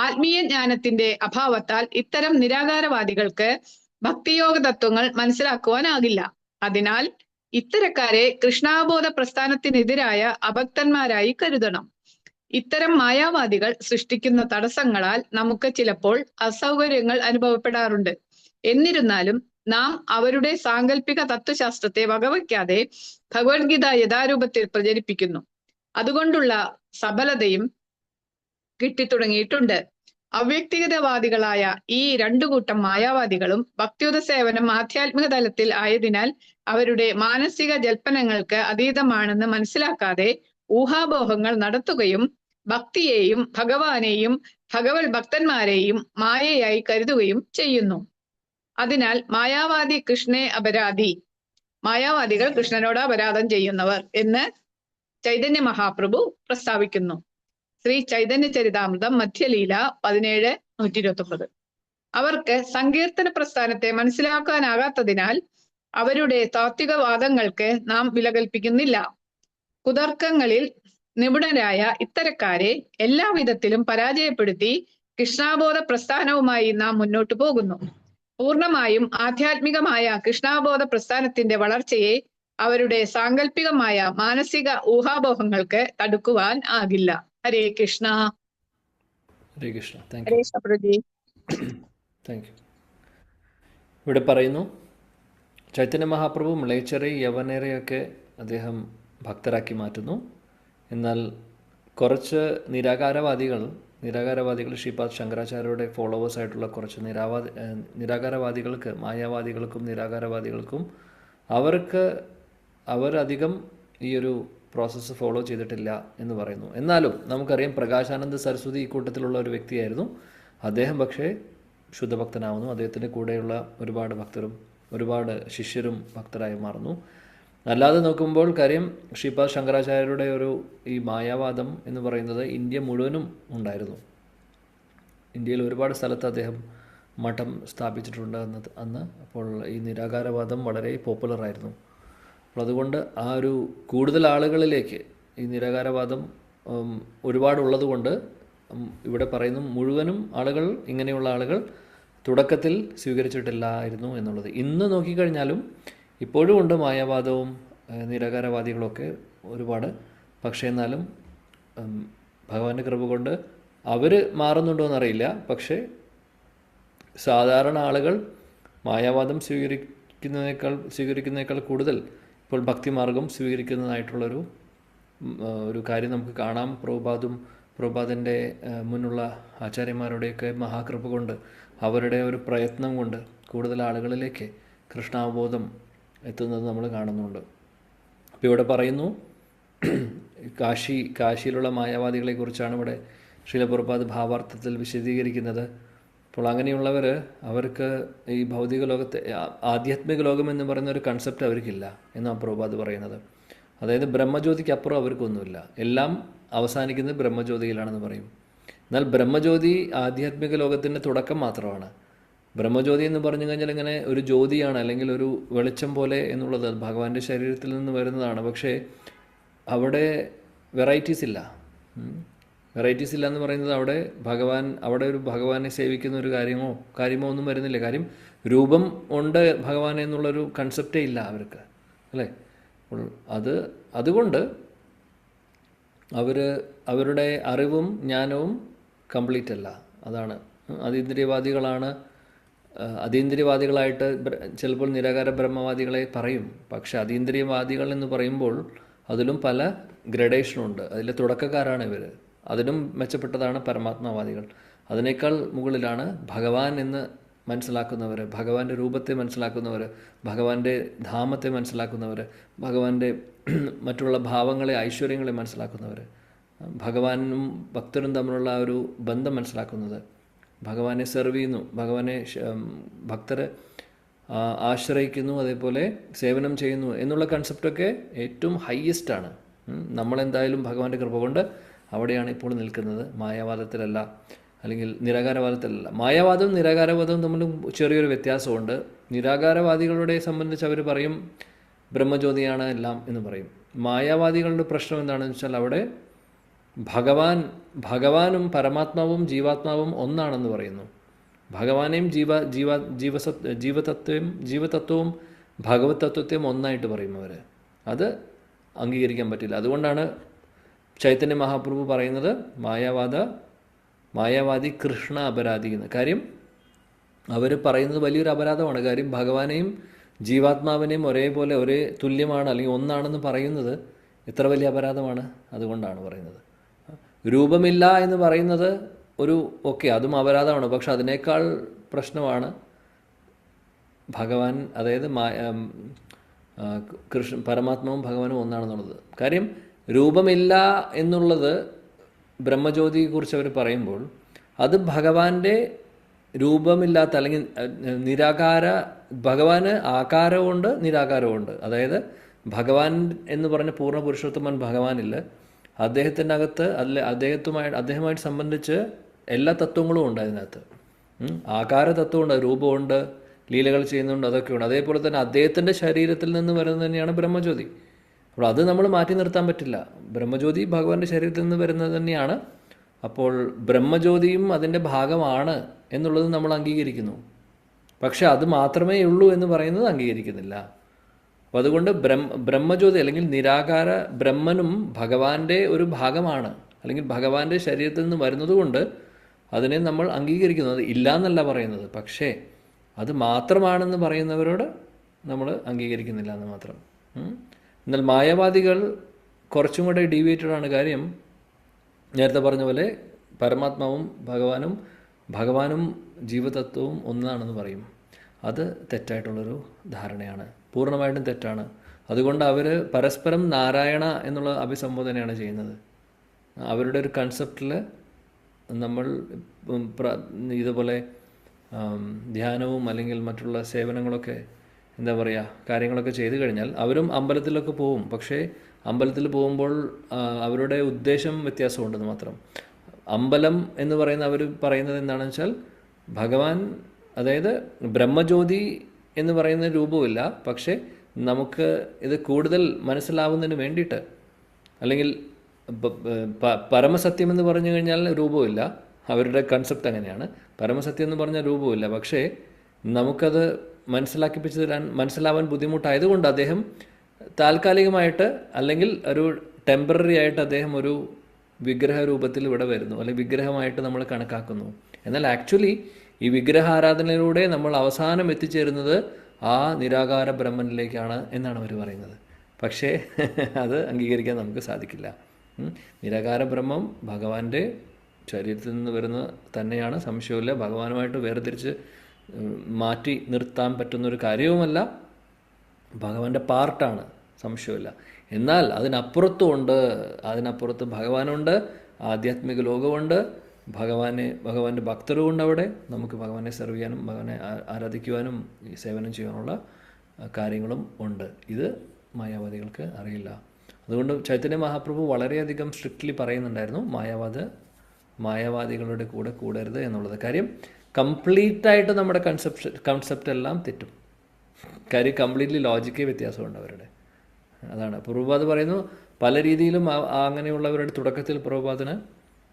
ആത്മീയ ജ്ഞാനത്തിന്റെ അഭാവത്താൽ ഇത്തരം നിരാകാരവാദികൾക്ക് ഭക്തിയോഗ തത്വങ്ങൾ മനസ്സിലാക്കുവാനാകില്ല. അതിനാൽ ഇത്തരക്കാരെ കൃഷ്ണാബോധ പ്രസ്ഥാനത്തിനെതിരായ അഭക്തന്മാരായി കരുതണം. ഇത്തരം മായാവാദികൾ സൃഷ്ടിക്കുന്ന തടസ്സങ്ങളാൽ നമുക്ക് ചിലപ്പോൾ അസൗകര്യങ്ങൾ അനുഭവപ്പെടാറുണ്ട്. എന്നിരുന്നാലും നാം അവരുടെ സാങ്കല്പിക തത്വശാസ്ത്രത്തെ വകവയ്ക്കാതെ ഭഗവത്ഗീത യഥാരൂപത്തിൽ പ്രചരിപ്പിക്കുന്നു. അതുകൊണ്ടുള്ള സഫലതയും കിട്ടിത്തുടങ്ങിയിട്ടുണ്ട്. അവ്യക്തിഗതവാദികളായ ഈ രണ്ടു കൂട്ടം മായാവാദികളും ഭക്തിയുത സേവനം ആധ്യാത്മിക തലത്തിൽ ആയതിനാൽ അവരുടെ മാനസിക ജൽപ്പനങ്ങൾക്ക് അതീതമാണെന്ന് മനസ്സിലാക്കാതെ ഊഹാപോഹങ്ങൾ നടത്തുകയും ഭക്തിയെയും ഭഗവാനെയും ഭഗവത് ഭക്തന്മാരെയും മായയായി കരുതുകയും ചെയ്യുന്നു. അതിനാൽ മായാവാദി കൃഷ്ണേ അപരാധി, മായാവാദികൾ കൃഷ്ണനോട് അപരാധം ചെയ്യുന്നവർ എന്ന് ചൈതന്യ മഹാപ്രഭു പ്രസ്താവിക്കുന്നു. ശ്രീ ചൈതന്യ ചരിതാമൃതം മധ്യലീല 17:129. അവർക്ക് സങ്കീർത്തന പ്രസ്ഥാനത്തെ മനസ്സിലാക്കാനാകാത്തതിനാൽ അവരുടെ താത്വികവാദങ്ങൾക്ക് നാം വില കൽപ്പിക്കുന്നില്ല. കുതർക്കങ്ങളിൽ നിപുണരായ ഇത്തരക്കാരെ എല്ലാവിധത്തിലും പരാജയപ്പെടുത്തി കൃഷ്ണാബോധ പ്രസ്ഥാനവുമായി നാം മുന്നോട്ടു പോകുന്നു. പൂർണ്ണമായും ആധ്യാത്മികമായ കൃഷ്ണാബോധ പ്രസ്ഥാനത്തിന്റെ വളർച്ചയെ അവരുടെ സാങ്കല്പികമായ മാനസിക ഊഹാപോഹങ്ങൾക്ക് തടുക്കുവാൻ ആകില്ല. ഹരേ കൃഷ്ണ. ഹരേ കൃഷ്ണ. ഹരേ ശബരിജി. Thank you. ഇവിടെ പറയുന്നു, ചൈതന്യ മഹാപ്രഭു മ്ലേച്ഛരെ യവനരെയൊക്കെ അദ്ദേഹം ഭക്തരാക്കി മാറ്റുന്നു. എന്നാൽ കുറച്ച് നിരാകാരവാദികൾ ശ്രീപാദ് ശങ്കരാചാര്യരുടെ ഫോളോവേഴ്സ് ആയിട്ടുള്ള കുറച്ച് നിരാകാരവാദികൾക്ക്, മായാവാദികൾക്കും നിരാകാരവാദികൾക്കും അവരധികം ഈ ഒരു പ്രോസസ്സ് ഫോളോ ചെയ്തിട്ടില്ല എന്ന് പറയുന്നു. എന്നാലും നമുക്കറിയാം പ്രകാശാനന്ദ സരസ്വതി ഈ കൂട്ടത്തിലുള്ള ഒരു വ്യക്തിയായിരുന്നു. അദ്ദേഹം പക്ഷേ ശുദ്ധഭക്തനാവുന്നു. അദ്ദേഹത്തിൻ്റെ കൂടെയുള്ള ഒരുപാട് ഭക്തരും ഒരുപാട് ശിഷ്യരും ഭക്തരായി മാറുന്നു. അല്ലാതെ നോക്കുമ്പോൾ കാര്യം ശ്രീപാദ് ശങ്കരാചാര്യരുടെ ഈ മായാവാദം എന്ന് പറയുന്നത് ഇന്ത്യ മുഴുവനും ഉണ്ടായിരുന്നു. ഇന്ത്യയിൽ ഒരുപാട് സ്ഥലത്ത് അദ്ദേഹം മഠം സ്ഥാപിച്ചിട്ടുണ്ട് അന്ന്. അപ്പോൾ ഈ നിരാകാരവാദം വളരെ പോപ്പുലറായിരുന്നു. അപ്പോൾ അതുകൊണ്ട് കൂടുതൽ ആളുകളിലേക്ക് ഈ നിരാകാരവാദം ഒരുപാടുള്ളത് കൊണ്ട് ഇവിടെ പറയുന്നു മുഴുവനും ആളുകൾ, ഇങ്ങനെയുള്ള ആളുകൾ തുടക്കത്തിൽ സ്വീകരിച്ചിട്ടില്ലായിരുന്നു എന്നുള്ളത്. ഇന്ന് നോക്കിക്കഴിഞ്ഞാലും ഇപ്പോഴും ഉണ്ട് മായാവാദവും നിരാകാരവാദികളൊക്കെ ഒരുപാട്. പക്ഷേ എന്നാലും ഭഗവാന്റെ കൃപ കൊണ്ട് അവർ മാറുന്നുണ്ടോ എന്നറിയില്ല. പക്ഷേ സാധാരണ ആളുകൾ മായാവാദം സ്വീകരിക്കുന്നതിനേക്കാൾ കൂടുതൽ ഇപ്പോൾ ഭക്തിമാർഗം സ്വീകരിക്കുന്നതായിട്ടുള്ളൊരു ഒരു കാര്യം നമുക്ക് കാണാം. പ്രഭുപാദിൻ്റെ മുന്നുള്ള ആചാര്യന്മാരുടെയൊക്കെ മഹാകൃപ കൊണ്ട്, അവരുടെ ഒരു പ്രയത്നം കൊണ്ട് കൂടുതൽ ആളുകളിലേക്ക് കൃഷ്ണാവബോധം എത്തുന്നത് നമ്മൾ കാണുന്നുണ്ട്. അപ്പോൾ ഇവിടെ പറയുന്നു കാശിയിലുള്ള മായാവാദികളെക്കുറിച്ചാണ് ഇവിടെ ശ്രീല പ്രഭുപാദ് ഭാവാർത്ഥത്തിൽ വിശദീകരിക്കുന്നത്. അപ്പോൾ അങ്ങനെയുള്ളവർ, അവർക്ക് ഈ ഭൗതിക ലോകത്തെ, ആധ്യാത്മിക ലോകം എന്ന് പറയുന്ന ഒരു കൺസെപ്റ്റ് അവർക്കില്ല എന്നാണ് പ്രഭുപാദ് പറയുന്നത്. അതായത് ബ്രഹ്മജ്യോതിക്ക് അപ്പുറം അവർക്കൊന്നുമില്ല, എല്ലാം അവസാനിക്കുന്നത് ബ്രഹ്മജ്യോതിയിലാണെന്ന് പറയും. എന്നാൽ ബ്രഹ്മജ്യോതി ആധ്യാത്മിക ലോകത്തിൻ്റെ തുടക്കം മാത്രമാണ്. ബ്രഹ്മജ്യോതി എന്ന് പറഞ്ഞു കഴിഞ്ഞാൽ ഇങ്ങനെ ഒരു ജ്യോതിയാണ്, അല്ലെങ്കിൽ ഒരു വെളിച്ചം പോലെ എന്നുള്ളത് ഭഗവാന്റെ ശരീരത്തിൽ നിന്ന് വരുന്നതാണ്. പക്ഷേ അവിടെ വെറൈറ്റീസ് ഇല്ല. വെറൈറ്റീസ് ഇല്ല എന്ന് പറയുന്നത് അവിടെ ഒരു ഭഗവാനെ സേവിക്കുന്ന ഒരു കാര്യമോ ഒന്നും വരുന്നില്ല. കാര്യം രൂപം ഉണ്ട് ഭഗവാൻ എന്നുള്ളൊരു കൺസെപ്റ്റേ ഇല്ല അവർക്ക്, അല്ലേ? അതുകൊണ്ട് അവരുടെ അറിവും ജ്ഞാനവും കംപ്ലീറ്റ് അല്ല. അതാണ് അതീന്ദ്രിയവാദികളായിട്ട് ചിലപ്പോൾ നിരാകാര ബ്രഹ്മവാദികളെ പറയും. പക്ഷെ അതീന്ദ്രിയവാദികൾ എന്ന് പറയുമ്പോൾ അതിലും പല ഗ്രഡേഷനുണ്ട്. അതിലെ തുടക്കക്കാരാണ് ഇവർ. അതിനും മെച്ചപ്പെട്ടതാണ് പരമാത്മാവാദികൾ. അതിനേക്കാൾ മുകളിലാണ് ഭഗവാൻ എന്ന് മനസ്സിലാക്കുന്നവർ, ഭഗവാന്റെ രൂപത്തെ മനസ്സിലാക്കുന്നവർ, ഭഗവാന്റെ ധാമത്തെ മനസ്സിലാക്കുന്നവർ, ഭഗവാന്റെ മറ്റുള്ള ഭാവങ്ങളെ, ഐശ്വര്യങ്ങളെ മനസ്സിലാക്കുന്നവർ, ഭഗവാനും ഭക്തരും തമ്മിലുള്ള ഒരു ബന്ധം മനസ്സിലാക്കുന്നത്, ഭഗവാനെ സെർവ് ചെയ്യുന്നു, ഭക്തരെ ആശ്രയിക്കുന്നു, അതേപോലെ സേവനം ചെയ്യുന്നു എന്നുള്ള കൺസെപ്റ്റൊക്കെ ഏറ്റവും ഹൈയസ്റ്റാണ്. നമ്മളെന്തായാലും ഭഗവാന്റെ കൃപ കൊണ്ട് അവിടെയാണ് ഇപ്പോൾ നിൽക്കുന്നത്, മായാവാദത്തിലല്ല, അല്ലെങ്കിൽ നിരാകാരവാദത്തിലല്ല. മായാവാദവും നിരാകാരവാദവും തമ്മിൽ ചെറിയൊരു വ്യത്യാസമുണ്ട്. നിരാകാരവാദികളുടെ സംബന്ധിച്ച് അവർ പറയും ബ്രഹ്മജ്യോതിയാണ് എല്ലാം എന്ന് പറയും. മായാവാദികളുടെ പ്രശ്നം എന്താണെന്ന് വെച്ചാൽ അവിടെ ഭഗവാനും പരമാത്മാവും ജീവാത്മാവും ഒന്നാണെന്ന് പറയുന്നു. ഭഗവാനെയും ജീവതത്വവും ഭഗവത് തത്വത്തെയും ഒന്നായിട്ട് പറയും അവർ. അത് അംഗീകരിക്കാൻ പറ്റില്ല. അതുകൊണ്ടാണ് ചൈതന്യ മഹാപ്രഭു പറയുന്നത് മായാവാദി കൃഷ്ണ അപരാധി എന്ന്. കാര്യം അവർ പറയുന്നത് വലിയൊരു അപരാധമാണ്. കാര്യം ഭഗവാനെയും ജീവാത്മാവിനെയും ഒരേ തുല്യമാണ്, അല്ലെങ്കിൽ ഒന്നാണെന്ന് പറയുന്നത് എത്ര വലിയ അപരാധമാണ്. അതുകൊണ്ടാണ് പറയുന്നത്. രൂപമില്ല എന്ന് പറയുന്നത് അതും അപരാധമാണ്. പക്ഷെ അതിനേക്കാൾ പ്രശ്നമാണ് ഭഗവാൻ, അതായത് പരമാത്മാവും ഭഗവാനും ഒന്നാണെന്നുള്ളത്. കാര്യം രൂപമില്ല എന്നുള്ളത് ബ്രഹ്മജ്യോതിയെക്കുറിച്ച് അവർ പറയുമ്പോൾ അത് ഭഗവാന്റെ രൂപമില്ലാത്ത, അല്ലെങ്കിൽ ഭഗവാന് ആകാരമുണ്ട് നിരാകാരമുണ്ട്. അതായത് ഭഗവാൻ എന്ന് പറഞ്ഞ പൂർണ്ണ പുരുഷോത്തമൻ ഭഗവാനില്ല, അദ്ദേഹത്തിൻ്റെ അകത്ത് അദ്ദേഹമായിട്ട് സംബന്ധിച്ച് എല്ലാ തത്വങ്ങളും ഉണ്ട് അതിനകത്ത്. ആകാര തത്വമുണ്ട്, രൂപമുണ്ട്, ലീലകൾ ചെയ്യുന്നുണ്ട്, അതൊക്കെയുണ്ട്. അതേപോലെ തന്നെ അദ്ദേഹത്തിൻ്റെ ശരീരത്തിൽ നിന്ന് വരുന്നത് തന്നെയാണ് ബ്രഹ്മജ്യോതി. അപ്പോൾ അത് നമ്മൾ മാറ്റി നിർത്താൻ പറ്റില്ല. ബ്രഹ്മജ്യോതി ഭഗവാന്റെ ശരീരത്തിൽ നിന്ന് വരുന്നത് തന്നെയാണ്. അപ്പോൾ ബ്രഹ്മജ്യോതിയും അതിൻ്റെ ഭാഗമാണ് എന്നുള്ളത് നമ്മൾ അംഗീകരിക്കുന്നു. പക്ഷെ അത് മാത്രമേ ഉള്ളൂ എന്ന് പറയുന്നത് അംഗീകരിക്കുന്നില്ല. അപ്പോൾ അതുകൊണ്ട് ബ്രഹ്മജ്യോതി അല്ലെങ്കിൽ നിരാകാര ബ്രഹ്മനും ഭഗവാന്റെ ഒരു ഭാഗമാണ്, അല്ലെങ്കിൽ ഭഗവാന്റെ ശരീരത്തിൽ നിന്ന് വരുന്നത് കൊണ്ട് അതിനെ നമ്മൾ അംഗീകരിക്കുന്നത് ഇല്ല എന്നല്ല പറയുന്നത്. പക്ഷേ അത് മാത്രമാണെന്ന് പറയുന്നവരോട് നമ്മൾ അംഗീകരിക്കുന്നില്ല എന്ന് മാത്രം. എന്നാൽ മായാവാദികൾ കുറച്ചും കൂടെ ഡീവിയേറ്റഡ് ആണ്. കാര്യം നേരത്തെ പറഞ്ഞ പോലെ പരമാത്മാവും ഭഗവാനും ജീവതത്വവും ഒന്നാണെന്ന് പറയും. അത് തെറ്റായിട്ടുള്ളൊരു ധാരണയാണ്, പൂർണ്ണമായിട്ടും തെറ്റാണ്. അതുകൊണ്ട് അവർ പരസ്പരം നാരായണ എന്നുള്ള അഭിസംബോധനയാണ് ചെയ്യുന്നത്. അവരുടെ ഒരു കൺസെപ്റ്റിൽ നമ്മൾ ഇതുപോലെ ധ്യാനവും അല്ലെങ്കിൽ മറ്റുള്ള സേവനങ്ങളൊക്കെ കാര്യങ്ങളൊക്കെ ചെയ്തു കഴിഞ്ഞാൽ അവരും അമ്പലത്തിലൊക്കെ പോവും. പക്ഷേ അമ്പലത്തിൽ പോകുമ്പോൾ അവരുടെ ഉദ്ദേശം വ്യത്യാസമുണ്ടെന്ന് മാത്രം. അമ്പലം എന്ന് അവർ പറയുന്നത് എന്താണെന്ന് വെച്ചാൽ ഭഗവാൻ, അതായത് ബ്രഹ്മജ്യോതി എന്ന് പറയുന്ന രൂപമില്ല. പക്ഷേ നമുക്ക് ഇത് കൂടുതൽ മനസ്സിലാവുന്നതിന് വേണ്ടിയിട്ട്, അല്ലെങ്കിൽ പരമസത്യം എന്ന് പറഞ്ഞു കഴിഞ്ഞാൽ രൂപമില്ല, അവരുടെ കൺസെപ്റ്റ് അങ്ങനെയാണ്. പരമസത്യം എന്ന് പറഞ്ഞാൽ രൂപമില്ല. പക്ഷേ നമുക്കത് മനസ്സിലാവാൻ ബുദ്ധിമുട്ടായതുകൊണ്ട് അദ്ദേഹം താൽക്കാലികമായിട്ട് അല്ലെങ്കിൽ ഒരു ടെമ്പററി ആയിട്ട് അദ്ദേഹം ഒരു വിഗ്രഹ രൂപത്തിൽ ഇവിടെ വരുന്നു, അല്ലെങ്കിൽ വിഗ്രഹമായിട്ട് നമ്മൾ കണക്കാക്കുന്നു. എന്നാൽ ആക്ച്വലി ഈ വിഗ്രഹാരാധനയിലൂടെ നമ്മൾ അവസാനം എത്തിച്ചേരുന്നത് ആ നിരാകാര ബ്രഹ്മനിലേക്കാണ് എന്നാണ് അവർ പറയുന്നത്. പക്ഷേ അത് അംഗീകരിക്കാൻ നമുക്ക് സാധിക്കില്ല. നിരാകാര ബ്രഹ്മം ഭഗവാന്റെ ശരീരത്തിൽ നിന്ന് വരുന്ന തന്നെയാണ്, സംശയമില്ല. ഭഗവാനുമായിട്ട് വേർതിരിച്ച് മാറ്റി നിർത്താൻ പറ്റുന്നൊരു കാര്യവുമല്ല, ഭഗവാന്റെ പാർട്ടാണ്, സംശയമില്ല. എന്നാൽ അതിനപ്പുറത്തുമുണ്ട്, അതിനപ്പുറത്ത് ഭഗവാനുണ്ട്, ആധ്യാത്മിക ലോകമുണ്ട്, ഭഗവാന്റെ ഭക്തരുമുണ്ട്. അവിടെ നമുക്ക് ഭഗവാനെ സെർവ് ചെയ്യാനും ഭഗവാനെ ആരാധിക്കുവാനും സേവനം ചെയ്യാനുള്ള കാര്യങ്ങളും ഉണ്ട്. ഇത് മായാവാദികൾക്ക് അറിയില്ല. അതുകൊണ്ട് ചൈതന്യ മഹാപ്രഭു വളരെയധികം സ്ട്രിക്റ്റ്ലി പറയുന്നുണ്ടായിരുന്നു മായാവാദികളുടെ കൂടെ കൂടരുത് എന്നുള്ളത്. കാര്യം കംപ്ലീറ്റായിട്ട് നമ്മുടെ കൺസെപ്റ്റ് എല്ലാം തെറ്റും. കാര്യം കംപ്ലീറ്റ്ലി ലോജിക്കേ വ്യത്യാസമുണ്ട് അവരുടെ. അതാണ് പ്രഭുപാദ് പറയുന്നു. പല രീതിയിലും അങ്ങനെയുള്ളവരുടെ തുടക്കത്തിൽ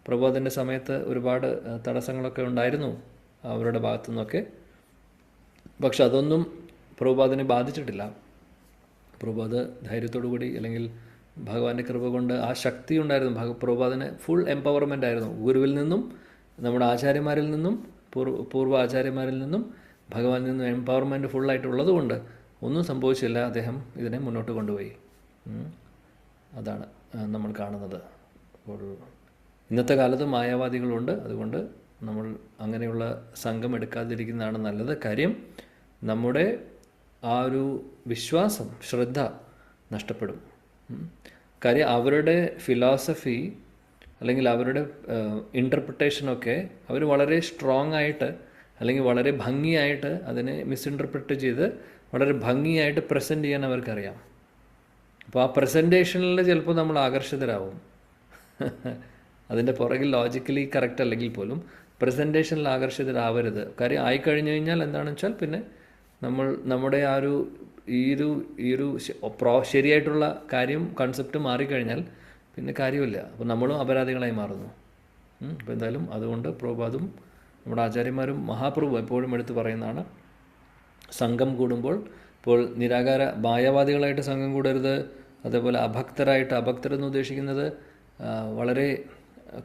പ്രഭുപാദിൻ്റെ സമയത്ത് ഒരുപാട് തടസ്സങ്ങളൊക്കെ ഉണ്ടായിരുന്നു അവരുടെ ഭാഗത്തു നിന്നൊക്കെ. പക്ഷെ അതൊന്നും പ്രഭുപാദിനെ ബാധിച്ചിട്ടില്ല. പ്രഭുപാദ് ധൈര്യത്തോടു കൂടി, അല്ലെങ്കിൽ ഭഗവാന്റെ കൃപ കൊണ്ട് ആ ശക്തി ഉണ്ടായിരുന്നു. പ്രഭുപാദിന് ഫുൾ എംപവർമെൻ്റ് ആയിരുന്നു. ഗുരുവിൽ നിന്നും, നമ്മുടെ ആചാര്യന്മാരിൽ നിന്നും, പൂർവ്വ ആചാര്യന്മാരിൽ നിന്നും, ഭഗവാനിൽ നിന്നും എംപവർമെൻറ്റ് ഫുള്ളായിട്ടുള്ളത് കൊണ്ട് ഒന്നും സംഭവിച്ചില്ല. അദ്ദേഹം ഇതിനെ മുന്നോട്ട് കൊണ്ടുപോയി. അതാണ് നമ്മൾ കാണുന്നത്. അപ്പോൾ ഇന്നത്തെ കാലത്ത് മായാവാദികളുണ്ട്. അതുകൊണ്ട് നമ്മൾ അങ്ങനെയുള്ള സംഘം എടുക്കാതിരിക്കുന്നതാണ് നല്ലത്. കാര്യം നമ്മുടെ ആ ഒരു വിശ്വാസം, ശ്രദ്ധ നഷ്ടപ്പെടും. കാര്യം അവരുടെ ഫിലോസഫി അല്ലെങ്കിൽ അവരുടെ ഇൻ്റർപ്രിട്ടേഷനൊക്കെ അവർ വളരെ സ്ട്രോങ് ആയിട്ട് അല്ലെങ്കിൽ വളരെ ഭംഗിയായിട്ട് അതിനെ മിസ്ഇൻ്റർപ്രിറ്റ് ചെയ്ത് വളരെ ഭംഗിയായിട്ട് പ്രസൻറ്റ് ചെയ്യാൻ അവർക്കറിയാം. അപ്പോൾ ആ പ്രസൻറ്റേഷനിൽ ചിലപ്പോൾ നമ്മൾ ആകർഷിതരാകും. അതിൻ്റെ പുറകിൽ ലോജിക്കലി കറക്റ്റ് അല്ലെങ്കിൽ പോലും പ്രസൻറ്റേഷനിൽ ആകർഷിതരാവരുത്. കാര്യം ആയിക്കഴിഞ്ഞു കഴിഞ്ഞാൽ എന്താണെന്ന് വെച്ചാൽ പിന്നെ നമ്മുടെ ആ ഒരു ഈ ഒരു ശരിയായിട്ടുള്ള കാര്യം കൺസെപ്റ്റ് മാറിക്കഴിഞ്ഞാൽ പിന്നെ കാര്യമില്ല. അപ്പോൾ നമ്മളും അപരാധികളായി മാറുന്നു. അപ്പോൾ എന്തായാലും അതുകൊണ്ട് പ്രഭുപാദും നമ്മുടെ ആചാര്യന്മാരും മഹാപ്രഭു എപ്പോഴും എടുത്ത് പറയുന്നതാണ്, സംഘം കൂടുമ്പോൾ ഇപ്പോൾ നിരാകാര മായാവാദികളായിട്ട് സംഘം കൂടരുത്. അതേപോലെ അഭക്തരെന്ന് ഉദ്ദേശിക്കുന്നത് വളരെ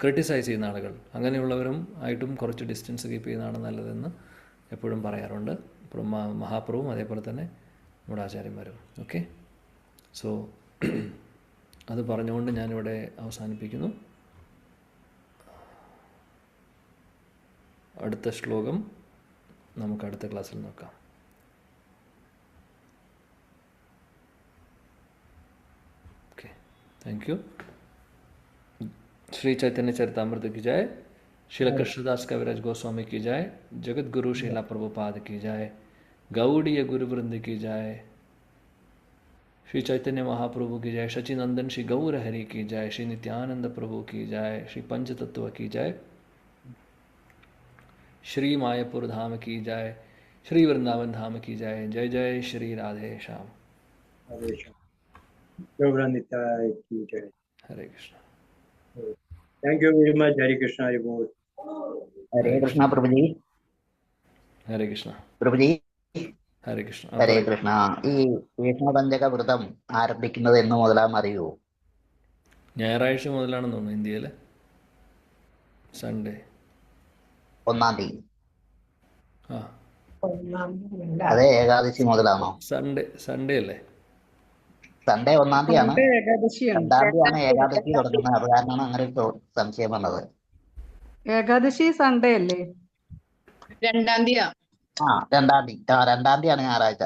ക്രിട്ടിസൈസ് ചെയ്യുന്ന ആളുകൾ, അങ്ങനെയുള്ളവരും ആയിട്ടും കുറച്ച് ഡിസ്റ്റൻസ് കീപ്പ് ചെയ്യുന്നതാണ് നല്ലതെന്ന് എപ്പോഴും പറയാറുണ്ട് മഹാപ്രഭുവും അതേപോലെ തന്നെ നമ്മുടെ ആചാര്യന്മാരും. ഓക്കെ, സോ അത് പറഞ്ഞുകൊണ്ട് ഞാനിവിടെ അവസാനിപ്പിക്കുന്നു. അടുത്ത ശ്ലോകം നമുക്ക് അടുത്ത ക്ലാസ്സിൽ നോക്കാം. Okay, thank you. Shri Chaitanya Charitamrita की जाए, श्रील कृष्णदास कविराज गोस्वामी की जाए, जगत गुरु श्रीला प्रभुपाद की जाए, गौड़ीय गुरु वृंद की जाए, श्री चैतन्य महाप्रभु की जाए, सचिनंदन श्री गौर हरि की जाए, श्री नित्यानंद प्रभु की जाए, श्री पंचतत्व की जाए, श्री मायापुर धाम की जाए, श्री वृंदावन धाम की जाए. जय जय श्री राधे श्याम. हरे Krishna. Thank you very much. Hare Krishna. हरे कृष्णा प्रभुजी. हरे कृष्ण പ്രഭുജി. ഹരേ കൃഷ്ണ. ഹരേ കൃഷ്ണ. ഈ കൃഷ്ണപഞ്ചക വ്രതം ആരംഭിക്കുന്നത് എന്ന് മുതലാണെന്ന് അറിയുമോ? ഞായറാഴ്ച മുതലാണെന്ന് തോന്നുന്നു ഇന്ത്യയിൽ. സൺഡേ 1-ാം തീയതി. ആ, അതെ, ഏകാദശി മുതലാണോ? സൺഡേ അല്ലേ? സൺഡേ 1-ാം തീയതിയാണ്. 2-ാം തീയതിയാണ് ഏകാദശി തുടങ്ങുന്നത്. അത് കാരണമാണ് അങ്ങനെ ഒരു സംശയം വന്നത്. ഏകാദശി സൺഡേ അല്ലേ? 2-ാം തീയതി. 2-ാം തീയതി. 2-ാം തീയതിയാണ് ഞായറാഴ്ച.